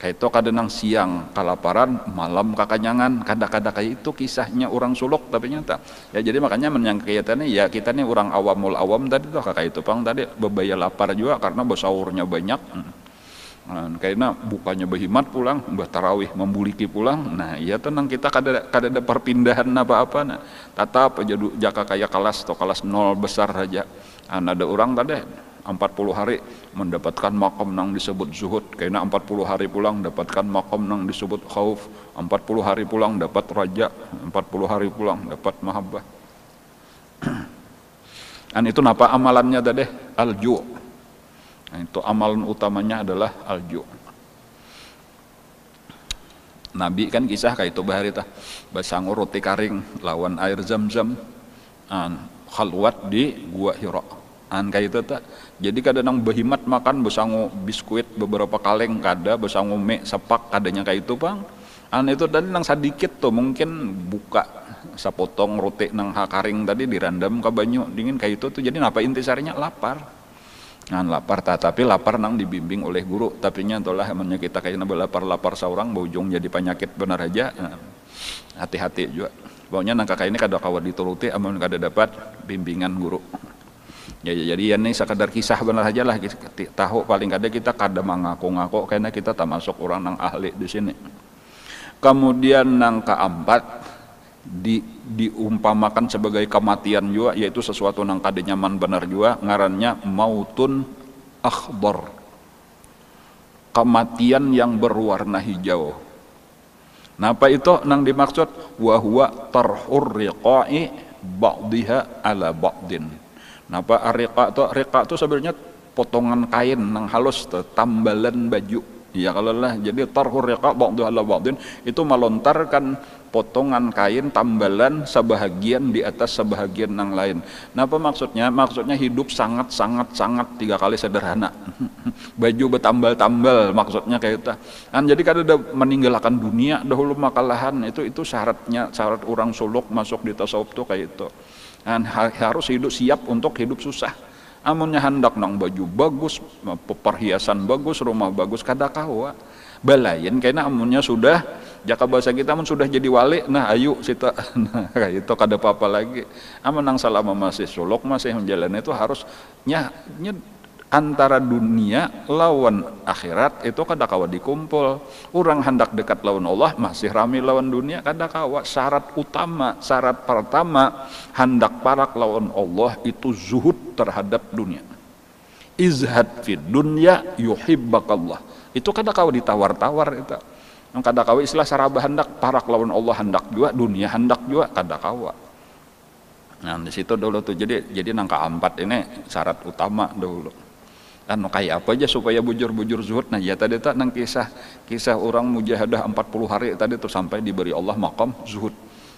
Kayak itu kadang siang kelaparan, malam kekenyangan, kadang-kadang kayak itu kisahnya orang suluk tapi nyata. Ya jadi makanya menyangkaitannya ya kita nih orang awamul awam tadi tuh kayak itu pang tadi bebaya lapar juga karena bersaurnya banyak. Kayaknya bukannya berhimat pulang, bertarawih membuliki pulang. Nah iya tenang kita kada ada perpindahan apa-apa. Nah, tetap aja jaka kayak kelas atau kelas 0 besar aja. Ada orang tadi 40 hari mendapatkan makom nang disebut zuhud, kayaknya 40 hari pulang dapatkan makom nang disebut khauf, 40 hari pulang dapat raja, 40 hari pulang dapat mahabbah. Itu napa amalannya tadi? Al-ju'. Itu amalan utamanya adalah al-ju'. Nabi kan kisah kayak itu bahari tah, basangu roti karing lawan air zam-zam, khalwat di gua Hira. Kayak itu tak. Jadi kadang berhimat makan besangu biskuit beberapa kaleng kada, besangu mie sepak kadanya kayak itu bang. Itu tadi nang sedikit tuh mungkin buka sapotong roti nang hakaring tadi dirandam ke banyu dingin kayak itu tuh. Jadi apa intisarinya lapar. Lapar tapi lapar nang dibimbing oleh guru. Tapi nyatolah emangnya kita kayaknya lapar seorang berujung jadi penyakit benar aja. Hati-hati juga. Pokoknya nang kakak ini kada kawat dituruti, amun kada dapat bimbingan guru. Ya jadi ini sekadar kisah benar aja lah, tahu paling kada kita kada mengaku-ngaku karena kita tak masuk orang yang ahli di sini. Kemudian nang kaempat diumpamakan sebagai kematian juga, yaitu sesuatu nang kade nyaman benar juga, ngarannya mautun akhdar, kematian yang berwarna hijau. Nah apa itu nang dimaksud? Wa huwa tarhur riqa'i ba'dihha ala ba'din. Nah apa riqa itu sebenarnya potongan kain nang halus, tambalan baju. Ya kalau lah, jadi tarhur riqa' ba'dihha ala ba'din itu melontarkan potongan kain tambalan sebahagian di atas sebahagian yang lain. Nah apa maksudnya? Maksudnya hidup sangat 3 kali sederhana. Baju bertambal-tambal maksudnya kayak itu. Kan jadi kan udah meninggalkan dunia dahulu makalahan itu syaratnya, syarat orang suluk masuk di tasawuf tuh kayak itu. Kan harus hidup siap untuk hidup susah. Amunnya hendak nang baju bagus, perhiasan bagus, rumah bagus, kada kawa. Balayan kayaknya amunnya sudah jaka bahasa kita amun sudah jadi wali, nah ayo sita nah kayak itu kada apa-apa lagi. Amun nang selama masih suluk masih menjalani itu harusnya antara dunia lawan akhirat itu kada kawa dikumpul. Orang hendak dekat lawan Allah masih rame lawan dunia kada kawa. Syarat pertama hendak parak lawan Allah itu zuhud terhadap dunia. Izhad fid dunya yuhibbakallah. Itu kada kawa ditawar-tawar itu. Kada kawa istilah sarabah hendak parak lawan Allah hendak juga, dunia hendak juga kada kawa. Nah di situ dulu tuh jadi nang keempat ini syarat utama dulu. Kan kayak apa aja supaya bujur-bujur zuhud. Nah ya tadi tuh nang kisah orang mujahadah 40 hari tadi tuh sampai diberi Allah maqam zuhud.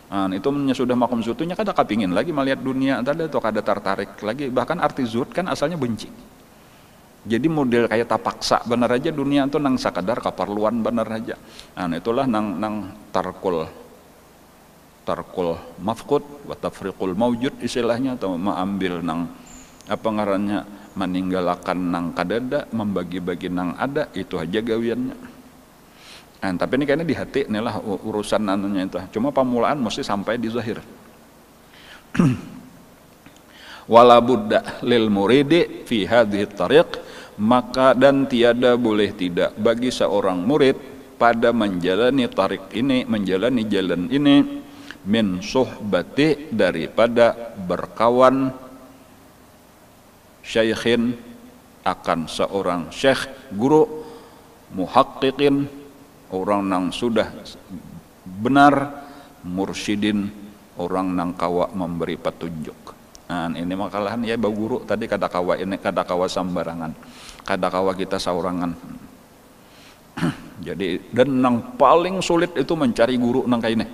Nah itu sudah maqam zuhudnya kada kepingin lagi melihat dunia tadi tuh kada tertarik lagi. Bahkan arti zuhud kan asalnya benci. Jadi model kayak tapaksa bener aja dunia itu nang sakadar keperluan bener aja. Nah itulah nang tarkul mafqud wa tafriqul mawjud istilahnya, atau mengambil nang apa ngarannya meninggalkan nang kadada, membagi-bagi nang ada, itu aja gawiannya. Nah, tapi ini kayaknya di hati nih lah urusan anunya itu. Cuma pemulaan mesti sampai di zahir. Wala budda lil muridi fi hadhihi tariq, maka dan tiada boleh tidak bagi seorang murid pada menjalani tarik ini, menjalani jalan ini, min suhbati, daripada berkawan syaikhin, akan seorang syekh guru, muhaqqiqin, orang nang sudah benar, mursyidin, orang nang kawa memberi petunjuk. Nah ini makalahan ya bau guru tadi kada kawa ini, kada kawa sambarangan, kada kawa kita saurangan. Jadi dan nang paling sulit itu mencari guru nang kayak ini.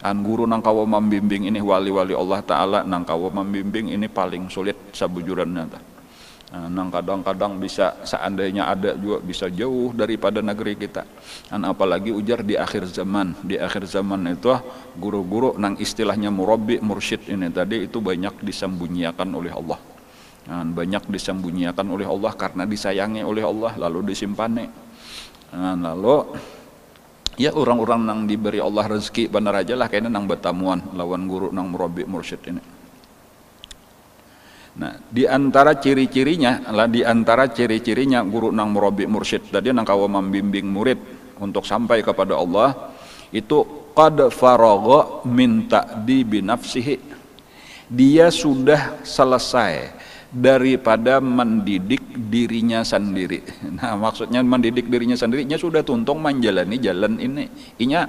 An guru nang kawa membimbing ini, wali-wali Allah Ta'ala nang kawa membimbing ini paling sulit sabujurannya. Nang kadang-kadang bisa seandainya ada juga bisa jauh daripada negeri kita. Apalagi ujar di akhir zaman. Di akhir zaman itu guru-guru nang istilahnya murabbi, mursyid ini tadi itu banyak disembunyikan oleh Allah. Banyak disembunyikan oleh Allah karena disayangi oleh Allah lalu disimpane. Lalu ya orang-orang nang diberi Allah rezeki benar aja lah kayaknya nang bertamuan lawan guru nang murabbi, mursyid ini. Nah, di antara ciri-cirinya guru nang murabbi mursyid tadi nang kawa membimbing murid untuk sampai kepada Allah itu qad faragha min ta'dibi nafsihi. Dia sudah selesai daripada mendidik dirinya sendiri. Nah, maksudnya mendidik dirinya sendirinya sudah tuntung menjalani jalan ini. Inya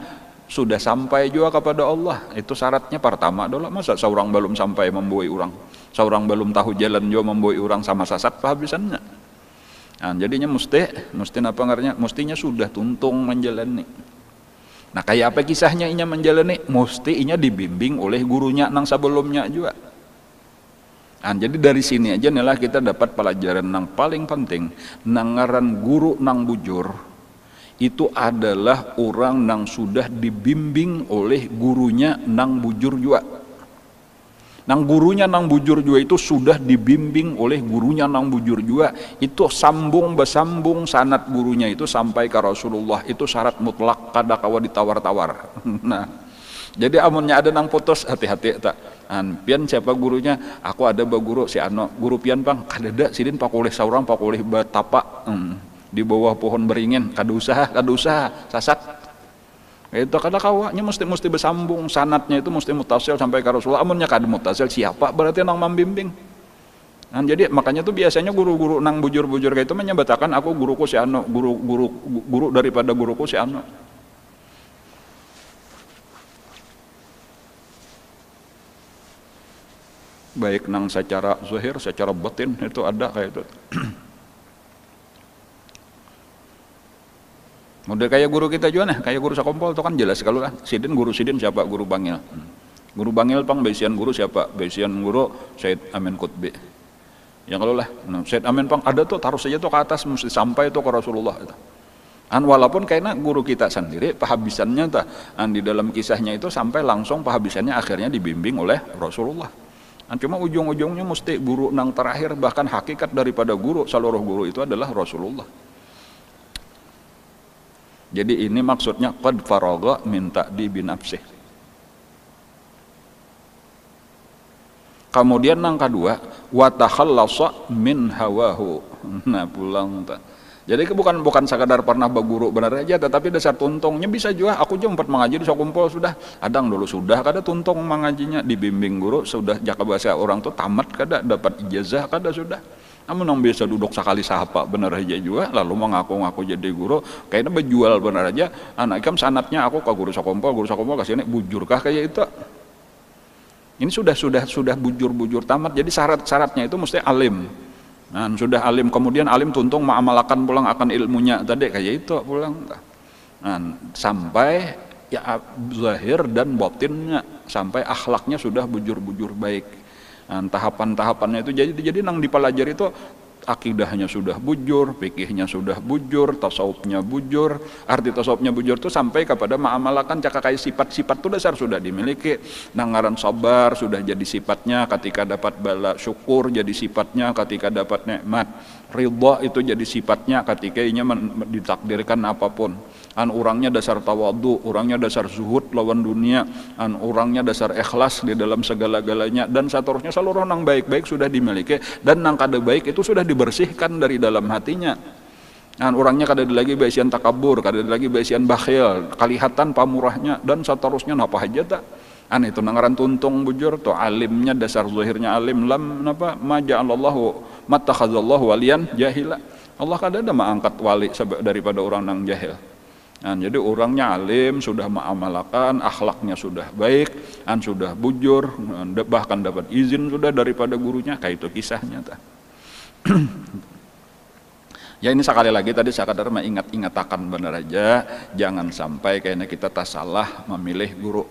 sudah sampai juga kepada Allah. Itu syaratnya pertama dulu. Masa seorang belum sampai membuai orang, seorang belum tahu jalan juga membuai orang sama sasat kehabisannya. Nah, jadinya mesti apa ngaranya? Mestinya sudah tuntung menjalani. Nah, kayak apa kisahnya inya menjalani? Mesti inya dibimbing oleh gurunya nang sebelumnya juga. Nah, jadi dari sini aja nih lah kita dapat pelajaran nang paling penting. Nang ngaran guru nang bujur itu adalah orang nang sudah dibimbing oleh gurunya nang bujur juga. Nang gurunya nang bujur juga itu sudah dibimbing oleh gurunya nang bujur juga. Itu sambung besambung sanad gurunya itu sampai ke Rasulullah. Itu syarat mutlak, kada kawa ditawar-tawar. Nah, jadi amunnya ada nang putus, hati-hati tak. Pian siapa gurunya? Aku ada guru si Ano. Guru pian bang, kadada sidin pakulih saurang pakulih batapa. Di bawah pohon beringin, kada usaha sasat. Itu kada kawanya mesti bersambung, sanatnya itu mesti mutasil sampai ke Rasulullah. Amunnya kada mutasil siapa berarti nang membimbing. Nah, jadi makanya tuh biasanya guru-guru nang bujur-bujur kayak itu menyebatakan aku guruku si anu, guru daripada guruku si anu. Baik nang secara zahir, secara batin itu ada kayak itu. Model kayak guru kita juga nah, kayak guru sakompol itu kan jelas kalau lah. Sidin guru sidin siapa? Guru Bangil. Guru Bangil pang besian guru siapa? Besian guru Said Amin Qutbi. Yang kalau lah, Said Amin pang ada tuh taruh saja tuh ke atas mesti sampai tuh ke Rasulullah itu. Walaupun kayaknya guru kita sendiri penghabisannya tuh di dalam kisahnya itu sampai langsung penghabisannya akhirnya dibimbing oleh Rasulullah. Cuma ujung-ujungnya mesti guru nang terakhir, bahkan hakikat daripada guru, seluruh guru itu adalah Rasulullah. Jadi ini maksudnya qad faragha min ta'dibi nafsih. Kemudian nang kedua wa takhallasa min hawahu. Nah pulang ta. Jadi bukan sekadar pernah berguru benar aja, tetapi dasar tuntungnya bisa juga. Aku juga empat mengaji di Sakumpul sudah, adang dulu sudah kada tuntung mengajinya, dibimbing guru sudah jaka bahasa orang tuh tamat kada, dapat ijazah kada sudah. Namun yang biasa duduk sekali sahapa benar aja juga, lalu mengaku-ngaku jadi guru, kayaknya berjual benar aja. Anak ikam sanatnya aku ke guru Sakumpul kasih ini bujurkah kayak itu? Ini sudah bujur tamat. Jadi syaratnya itu mesti alim. Nah, sudah alim, kemudian alim tuntung mengamalkan pulang akan ilmunya tadi kayak itu pulang. Nah, sampai ya zahir dan batinnya, sampai akhlaknya sudah bujur baik. Nah, tahapan-tahapannya itu jadi nang dipelajari itu akidahnya sudah bujur, fikihnya sudah bujur, tasawufnya bujur. Arti tasawufnya bujur itu sampai kepada ma'amalakan cakakai sifat-sifat itu dasar sudah dimiliki. Nangaran sabar sudah jadi sifatnya ketika dapat bala, syukur jadi sifatnya ketika dapat nikmat, ridha itu jadi sifatnya ketika inya ditakdirkan apapun. Orangnya dasar tawadhu, orangnya dasar zuhud lawan dunia, orangnya dasar ikhlas di dalam segala-galanya, dan seterusnya seluruh nang baik-baik sudah dimiliki, dan nang kada baik itu sudah dibersihkan dari dalam hatinya. Orangnya kada lagi basian takabur, kada lagi basian bakhil, kalihatan pamurahnya, dan seterusnya napa aja tak. Itu nangaran tuntung bujur tuh alimnya dasar zahirnya alim lam napa ma ja'alallahu mattakhadzallahu waliyan jahila. Allah kada ada mengangkat wali daripada orang nang jahil. Jadi orangnya alim, sudah mengamalkan, akhlaknya sudah baik, sudah bujur, bahkan dapat izin sudah daripada gurunya, kayak itu kisahnya. Ya ini sekali lagi tadi saya kadar mengingat-ingatakan benar aja, jangan sampai kayaknya kita tak salah memilih guru.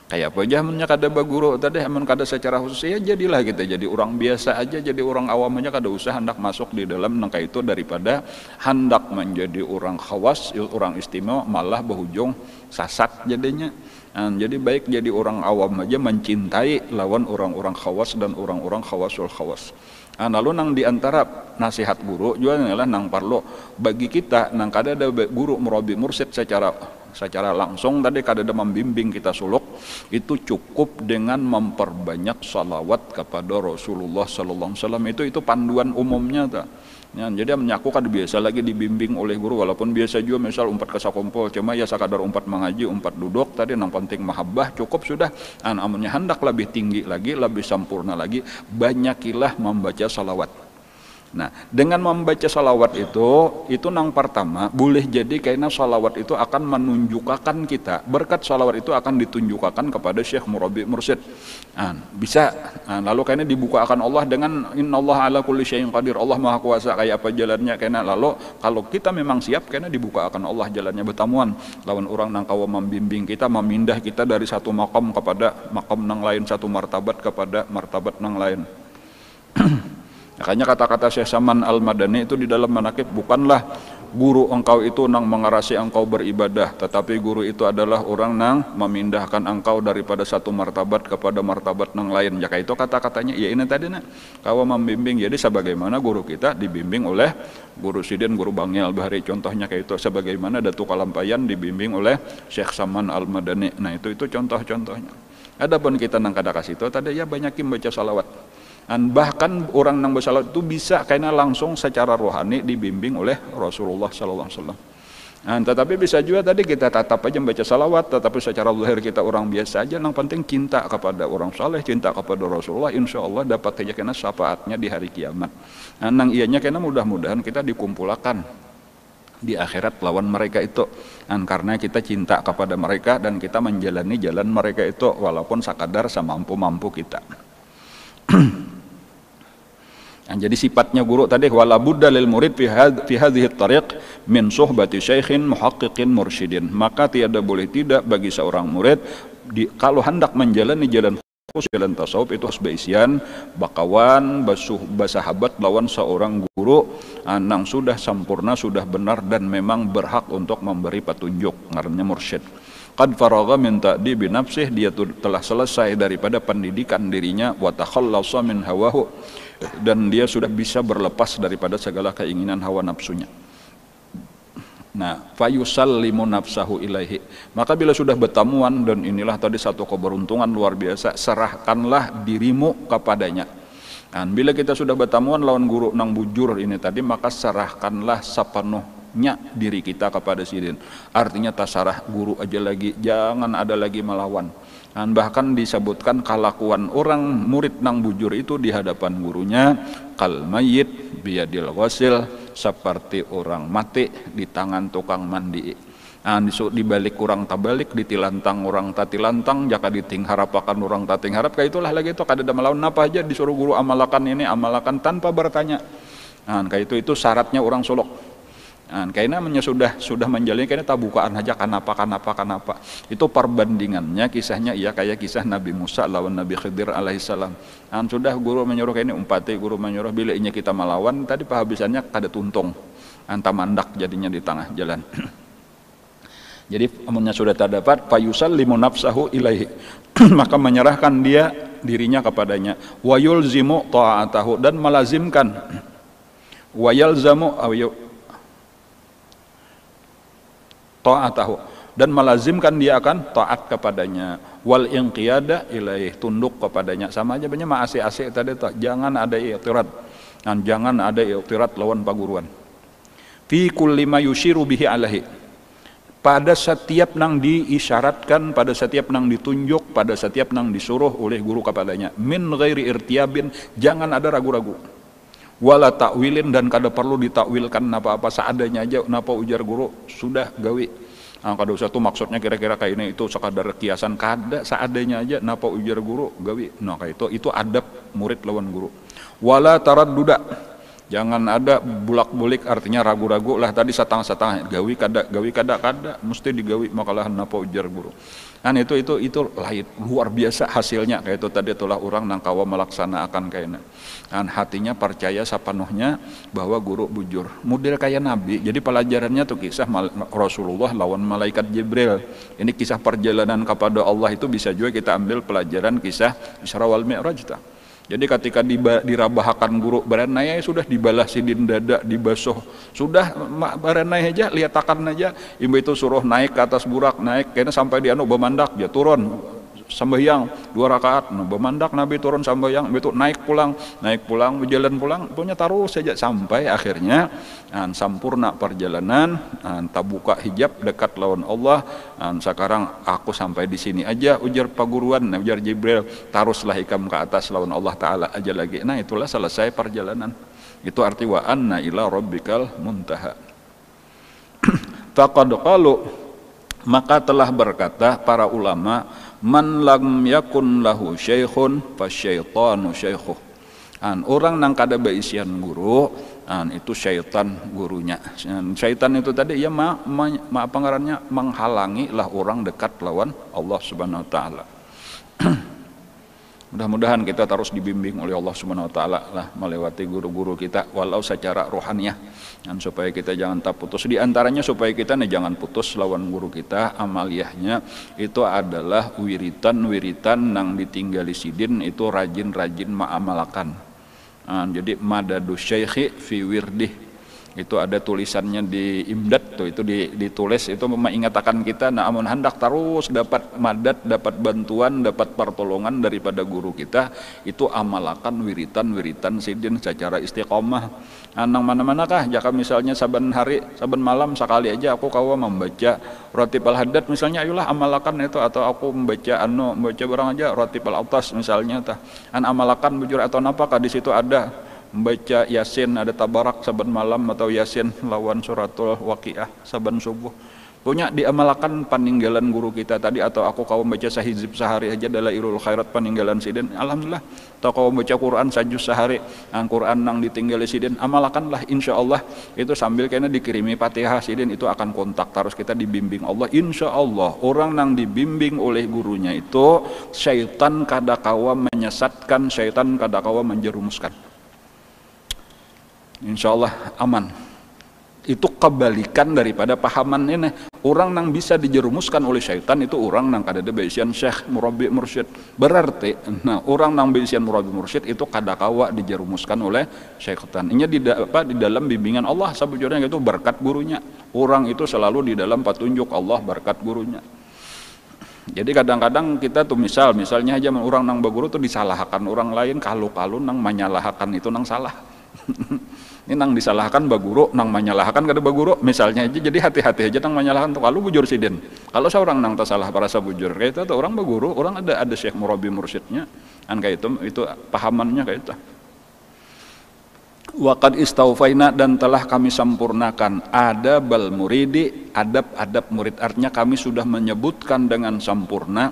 Kayak apa aja mennya kada baguru tadi amun kada secara khusus ya jadilah kita jadi orang biasa aja, jadi orang awam aja kada usah hendak masuk di dalam nangka itu, daripada hendak menjadi orang khawas, orang istimewa malah berujung sasat jadinya. Jadi baik jadi orang awam aja mencintai lawan orang-orang khawas dan orang-orang khawasul khawas. Lalu nang diantara nasihat guru juga adalah nang parlo bagi kita nang kada ada guru murabi mursyid secara langsung tadi kada ada membimbing kita suluk, itu cukup dengan memperbanyak salawat kepada Rasulullah sallallahu alaihi wasallam. Itu panduan umumnya ta. Ya, jadi menyaku kada biasa lagi dibimbing oleh guru, walaupun biasa juga misal umpat ke Sakumpul, cuma ya sekadar umpat mengaji, umpat duduk tadi nang penting mahabbah cukup sudah. Amunnya hendak lebih tinggi lagi, lebih sempurna lagi, banyakilah membaca salawat. Nah, dengan membaca salawat itu nang pertama boleh jadi karena salawat itu akan menunjukkan kita, berkat salawat itu akan ditunjukkan kepada Syekh Murabi Mursyid. Bisa. Lalu karena dibuka akan Allah dengan innallaha ala kulli syai'in qadir, Allah maha kuasa kayak apa jalannya karena. Lalu kalau kita memang siap karena dibuka akan Allah jalannya bertamuan lawan orang nang kawa membimbing kita, memindah kita dari satu makam kepada makam nang lain, satu martabat kepada martabat nang lain. Makanya kata-kata Syekh Saman Al-Madani itu di dalam manaqib, bukanlah guru engkau itu nang mengarasi engkau beribadah, tetapi guru itu adalah orang nang memindahkan engkau daripada satu martabat kepada martabat nang lain. Jaka itu kata-katanya ya ini tadi nak kau membimbing. Jadi sebagaimana guru kita dibimbing oleh guru Sidin, guru Bangil Bahri, contohnya kayak itu. Sebagaimana Datuk Kalampayan dibimbing oleh Syekh Saman Al-Madani. Nah itu contoh-contohnya. Adapun kita nang kada kasih itu tadi ya banyakin baca salawat. Bahkan orang nang bersalawat itu bisa karena langsung secara rohani dibimbing oleh Rasulullah sallallahu alaihi wasallam. Tetapi bisa juga tadi kita tatap aja membaca salawat, tetapi secara zahir kita orang biasa aja. Yang penting cinta kepada orang saleh, cinta kepada Rasulullah, insya Allah dapat saja kena syafaatnya di hari kiamat. Nang ianya kena mudah-mudahan kita dikumpulkan di akhirat lawan mereka itu. Karena kita cinta kepada mereka dan kita menjalani jalan mereka itu walaupun sakadar semampu-mampu kita. Jadi sifatnya guru tadi wala budda lil murid fi hadhihi tariq min suhbati syaikhin muhaqqiqin mursyidin. Maka tiada boleh tidak bagi seorang murid kalau hendak menjalani jalan khusus, jalan tasawuf itu harus beisian bakawan basahabat lawan seorang guru yang sudah sempurna, sudah benar dan memang berhak untuk memberi petunjuk, ngarannya mursyid. Qad faragha min ta'dibi nafsih, dia telah selesai daripada pendidikan dirinya, wa takhallasa min hawahu, dan dia sudah bisa berlepas daripada segala keinginan hawa nafsunya. Nah, fayusallimu nafsahu ilaihi. Maka bila sudah bertemuan, dan inilah tadi satu keberuntungan luar biasa, serahkanlah dirimu kepadanya. Dan bila kita sudah bertemuan lawan guru nang bujur ini tadi, maka serahkanlah sepenuhnya diri kita kepada sidin. Artinya tasarah guru aja lagi, jangan ada lagi melawan. Dan bahkan disebutkan kelakuan orang murid nang bujur itu di hadapan gurunya kal mayyit biyadil ghasil, seperti orang mati di tangan tukang mandi. Di balik orang tabalik, ditilantang orang tatilantang, jaka diting harapakan orang tating harap, kayak itulah lagi itu kada ada melawan apa aja disuruh guru amalakan ini amalakan tanpa bertanya. Kayak itu syaratnya orang suluk. Kayaknya sudah menjalani kayaknya tabukaan aja kenapa itu perbandingannya kisahnya kayak kisah Nabi Musa lawan Nabi Khidir alaihissalam. Sudah guru menyuruh kayaknya umpati, guru menyuruh bila inya kita melawan tadi pahabisannya kada tuntung mandak jadinya di tengah jalan. Jadi amunnya sudah terdapat fayusallimu nafsahu ilaihi maka menyerahkan dia dirinya kepadanya, wa yulzimu ta'atahu, dan melazimkan, wa yalzamu ta'atahu, dan melazimkan dia akan taat kepadanya, wal inqiyada ilaih, tunduk kepadanya. Sama aja banyak ma'asi-asi tadi tuh, jangan ada i'tirad, dan jangan ada i'tirad lawan paguruan. Fi kulli ma yushiru bihi alaihi, pada setiap nang diisyaratkan, pada setiap nang ditunjuk, pada setiap nang disuruh oleh guru kepadanya, min ghairi irtiyabin, jangan ada ragu-ragu, wala takwilin, dan kada perlu ditakwilkan apa-apa, seadanya aja napa ujar guru sudah gawi. Kada usah tuh maksudnya kira-kira kayak ini itu sekadar kiasan, kada, seadanya aja napa ujar guru gawi. Nah kayak itu adab murid lawan guru. Wala taradduda, jangan ada bulak-bulik, artinya ragu-ragu lah tadi satang-satang gawi kada mesti digawi makalah napa ujar guru. Itu lain luar biasa hasilnya kayak itu tadi itulah orang nang kawa melaksanakan kayaknya. Hatinya percaya sepenuhnya bahwa guru bujur model kayak nabi. Jadi pelajarannya tuh kisah Rasulullah lawan malaikat Jibril. Ini kisah perjalanan kepada Allah, itu bisa juga kita ambil pelajaran kisah Isra wal Mi'raj. Jadi ketika dirabahakan guru beranai sudah dibalas sidin dada dibasuh, sudah beranai aja liatakan aja, ibu itu suruh naik ke atas burak, naik kayaknya sampai di bemandak dia turun sembahyang 2 rakaat, bemandak Nabi turun sembahyang, itu naik pulang berjalan pulang, punya taruh saja sampai akhirnya sampurna perjalanan, tabuka hijab dekat lawan Allah. Sekarang aku sampai di sini aja ujar paguruan, ujar Jibril, taruslah ikam ke atas lawan Allah Ta'ala aja lagi. Nah itulah selesai perjalanan. Itu arti wa anna ila rabbikal muntaha. Faqad qalu, maka telah berkata para ulama, man lam yakun lahu syaikhun fasyaitanu syaikhuh. Orang nang kada beisian guru, itu syaitan gurunya. Syaitan itu tadi ya apa ngarannya, menghalangi lah orang dekat lawan Allah Subhanahu wa taala. Mudah-mudahan kita terus dibimbing oleh Allah Subhanahu wa taala lah melewati guru-guru kita walau secara rohaniah, dan supaya kita jangan tak putus. Di antaranya supaya kita jangan putus lawan guru kita, amaliyahnya itu adalah wiritan nang ditinggali sidin itu rajin-rajin ma'amalakan. Jadi madadu syaikhi fi wirdih, Itu ada tulisannya di Imdad tuh, itu ditulis itu mengingatkan kita amun hendak terus dapat madat, dapat bantuan, dapat pertolongan daripada guru kita, itu amalakan wiritan sidin secara istiqomah. Nang mana-manakah jika misalnya saban hari, saban malam sekali aja aku kawa membaca Ratib al-Haddad misalnya, ayolah amalakan itu. Atau aku membaca barang aja Ratib al-Autas misalnya tah. Amalakan bujur atau napakah di situ ada membaca Yasin, ada Tabarak saban malam, atau Yasin lawan suratul Waqiah saban subuh. Punya diamalkan peninggalan guru kita tadi. Atau aku kau membaca sahizib sehari aja Dalailul Khairat peninggalan sidin, alhamdulillah. Atau kau membaca Quran sajus sehari, Quran nang ditinggali sidin, amalkanlah, insyaallah itu sambil kena dikirimi Fatihah sidin, itu akan kontak terus kita dibimbing Allah. Insyaallah orang nang dibimbing oleh gurunya itu syaitan kadakawa menyesatkan, syaitan kadakawa menjerumuskan. Insyaallah aman. Itu kebalikan daripada pahaman ini. Orang yang bisa dijerumuskan oleh syaitan itu orang yang kada ada baisian syekh murabi mursyid. Berarti orang yang baisian murabi mursyid itu kadakawa dijerumuskan oleh syaitan. Ini di dalam bimbingan Allah sabujurnya, itu berkat gurunya. Orang itu selalu di dalam petunjuk Allah berkat gurunya. Jadi kadang-kadang kita tuh misalnya aja orang nang baguru tuh disalahkan orang lain, kalu-kalu nang menyalahkan itu nang salah. Ini nang disalahkan baguru, nang menyalahkan kada baguru misalnya aja. Jadi hati-hati aja nang menyalahkan tuh kalau bujur sidin. Kalau seorang nang tersalah parasa bujur kayak itu tuh orang baguru, orang ada syekh murabi mursyidnya. Kayak itu pahamannya kayak itu. Waqad istaufaina, dan telah kami sempurnakan adabal muridi, adab-adab murid. Artinya kami sudah menyebutkan dengan sempurna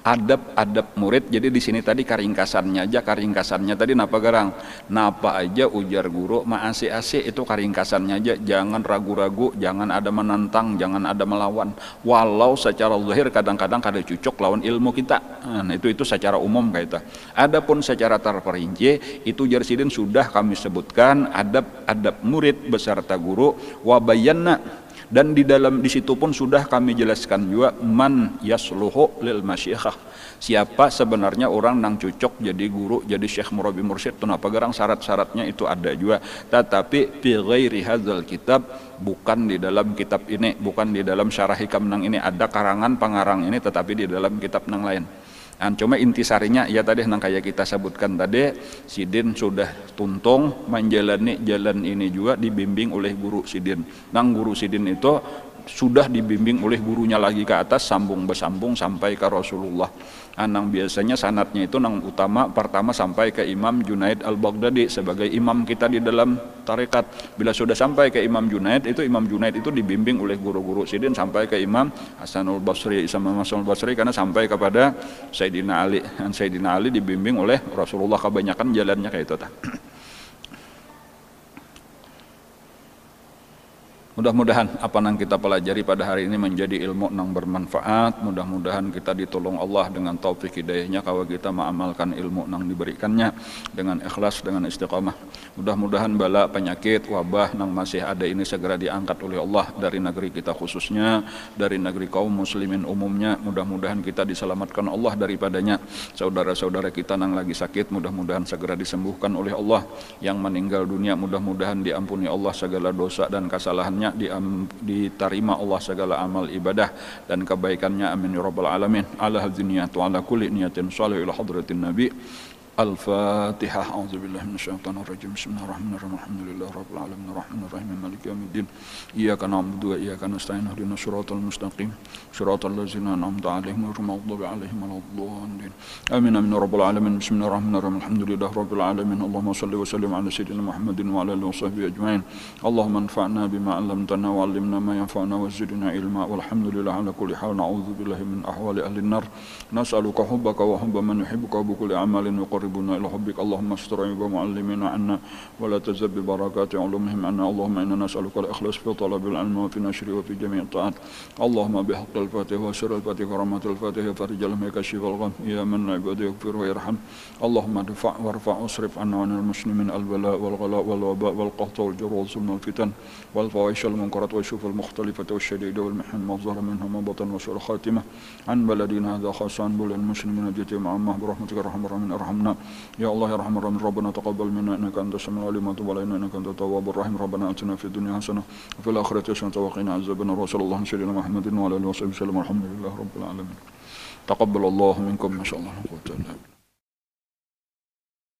adab-adab murid. Jadi di sini tadi karingkasannya tadi napa garang, napa aja ujar guru maasi-asi, itu karingkasannya aja. Jangan ragu-ragu, jangan ada menantang, jangan ada melawan. Walau secara zahir kadang-kadang kada cocok lawan ilmu kita. Nah, itu secara umum kayak itu. Adapun secara terperinci itu jarsidin sudah kami sebutkan adab-adab murid beserta guru. Wabayanna, dan di situ pun sudah kami jelaskan juga man yasluhu lil masyikhah, siapa sebenarnya orang nang cocok jadi guru, jadi syekh murabi mursyid. Kenapa garang syarat-syaratnya itu ada juga, tetapi fi ghairi hadzal kitab, bukan di dalam kitab ini, bukan di dalam syarah hikam nang ini. Ada karangan pengarang ini tetapi di dalam kitab nang lain. Cuma intisarinya ya tadi nang kayak kita sebutkan tadi, sidin sudah tuntung menjalani jalan ini juga dibimbing oleh guru sidin. Nang guru sidin itu sudah dibimbing oleh gurunya lagi ke atas, sambung bersambung sampai ke Rasulullah. Nang biasanya sanatnya itu nang utama pertama sampai ke Imam Junaid al-Baghdadi sebagai imam kita di dalam tarekat. Bila sudah sampai ke Imam Junaid itu dibimbing oleh guru-guru sidin sampai ke Imam Hasanul Basri, karena sampai kepada Sayyidina Ali. Sayyidina Ali dibimbing oleh Rasulullah, kebanyakan jalannya kayak itu. Mudah-mudahan apa yang kita pelajari pada hari ini menjadi ilmu yang bermanfaat. Mudah-mudahan kita ditolong Allah dengan taufik hidayahnya kalau kita mengamalkan ilmu yang diberikannya dengan ikhlas, dengan istiqamah. Mudah-mudahan bala, penyakit, wabah yang masih ada ini segera diangkat oleh Allah dari negeri kita khususnya, dari negeri kaum muslimin umumnya. Mudah-mudahan kita diselamatkan Allah daripadanya. Saudara-saudara kita yang lagi sakit mudah-mudahan segera disembuhkan oleh Allah. Yang meninggal dunia mudah-mudahan diampuni Allah segala dosa dan kesalahannya, diterima Allah segala amal ibadah dan kebaikannya, amin ya rabbal alamin. Ala hadziniyatu ala kulli niyatin salih ila hadratin nabi. Al-Fatihah. A'udzubillahi minasyaitonir rajim. Bismillahirrahmanirrahim. Alhamdulillahi rabbil alamin arrahmanir rahim maliki yaumiddin. Iyyaka na'budu wa iyyaka nasta'in. Ihdinas siratal mustaqim. Siratal ladzina an'amta 'alaihim ghairil maghdubi 'alaihim waladdallin. Amin amin ya rabbal alamin. Bismillahirrahmanirrahim. Alhamdulillahi rabbil alamin. Allahumma shalli wa sallim ala sayyidina Muhammadin wa ala alihi washabbihi ajmain. Allahumma anfa'na bima 'allamtana wa 'allimna ma yanfa'una wa zidna ilma. Walhamdulillahi ala kulli hal. Na'udzubillahi min ahwali ahli an-nar. Nas'aluka hubbaka wa hubba man yuhibbuka bi kulli amalin يقربنا إلى حبك. اللهم استر عيوب معلمين عنا ولا تزد ببركات علومهم عنا. اللهم إنا نسألك الإخلاص في طلب العلم وفي نشره وفي جميع الطاعات. اللهم بحق الفاتحة وسر الفاتحة ورحمة الفاتحة فرج لهم كشف الغم يا من عباد يغفر ويرحم. اللهم ادفع وارفع واصرف عنا وعن المسلمين البلاء والغلاء والوباء والقحط والجر والظلم والفتن والفواحش والمنكرات والشوف المختلفة والشديدة والمحن ما ظهر منها ما بطن وسوء الخاتمة عن بلدنا هذا خاصة عن بلاد المسلمين جميعا عامة برحمتك ارحم الراحمين. ارحمنا Ya Allah ya Rahman Rahim Rabbana taqabbal minna innaka antas samiul alim wa tub alaina innaka antat tawwabur rahim. Rabbana atina fid dunya hasanah wa fil akhirati hasanah wa qina azabannar. Sallallahu alaihi wa sallam Muhammadin wa ala alihi wa sahbihi wasallam. Alhamdulillahi rabbil alamin. Taqabbalallahu minkum masyaallah.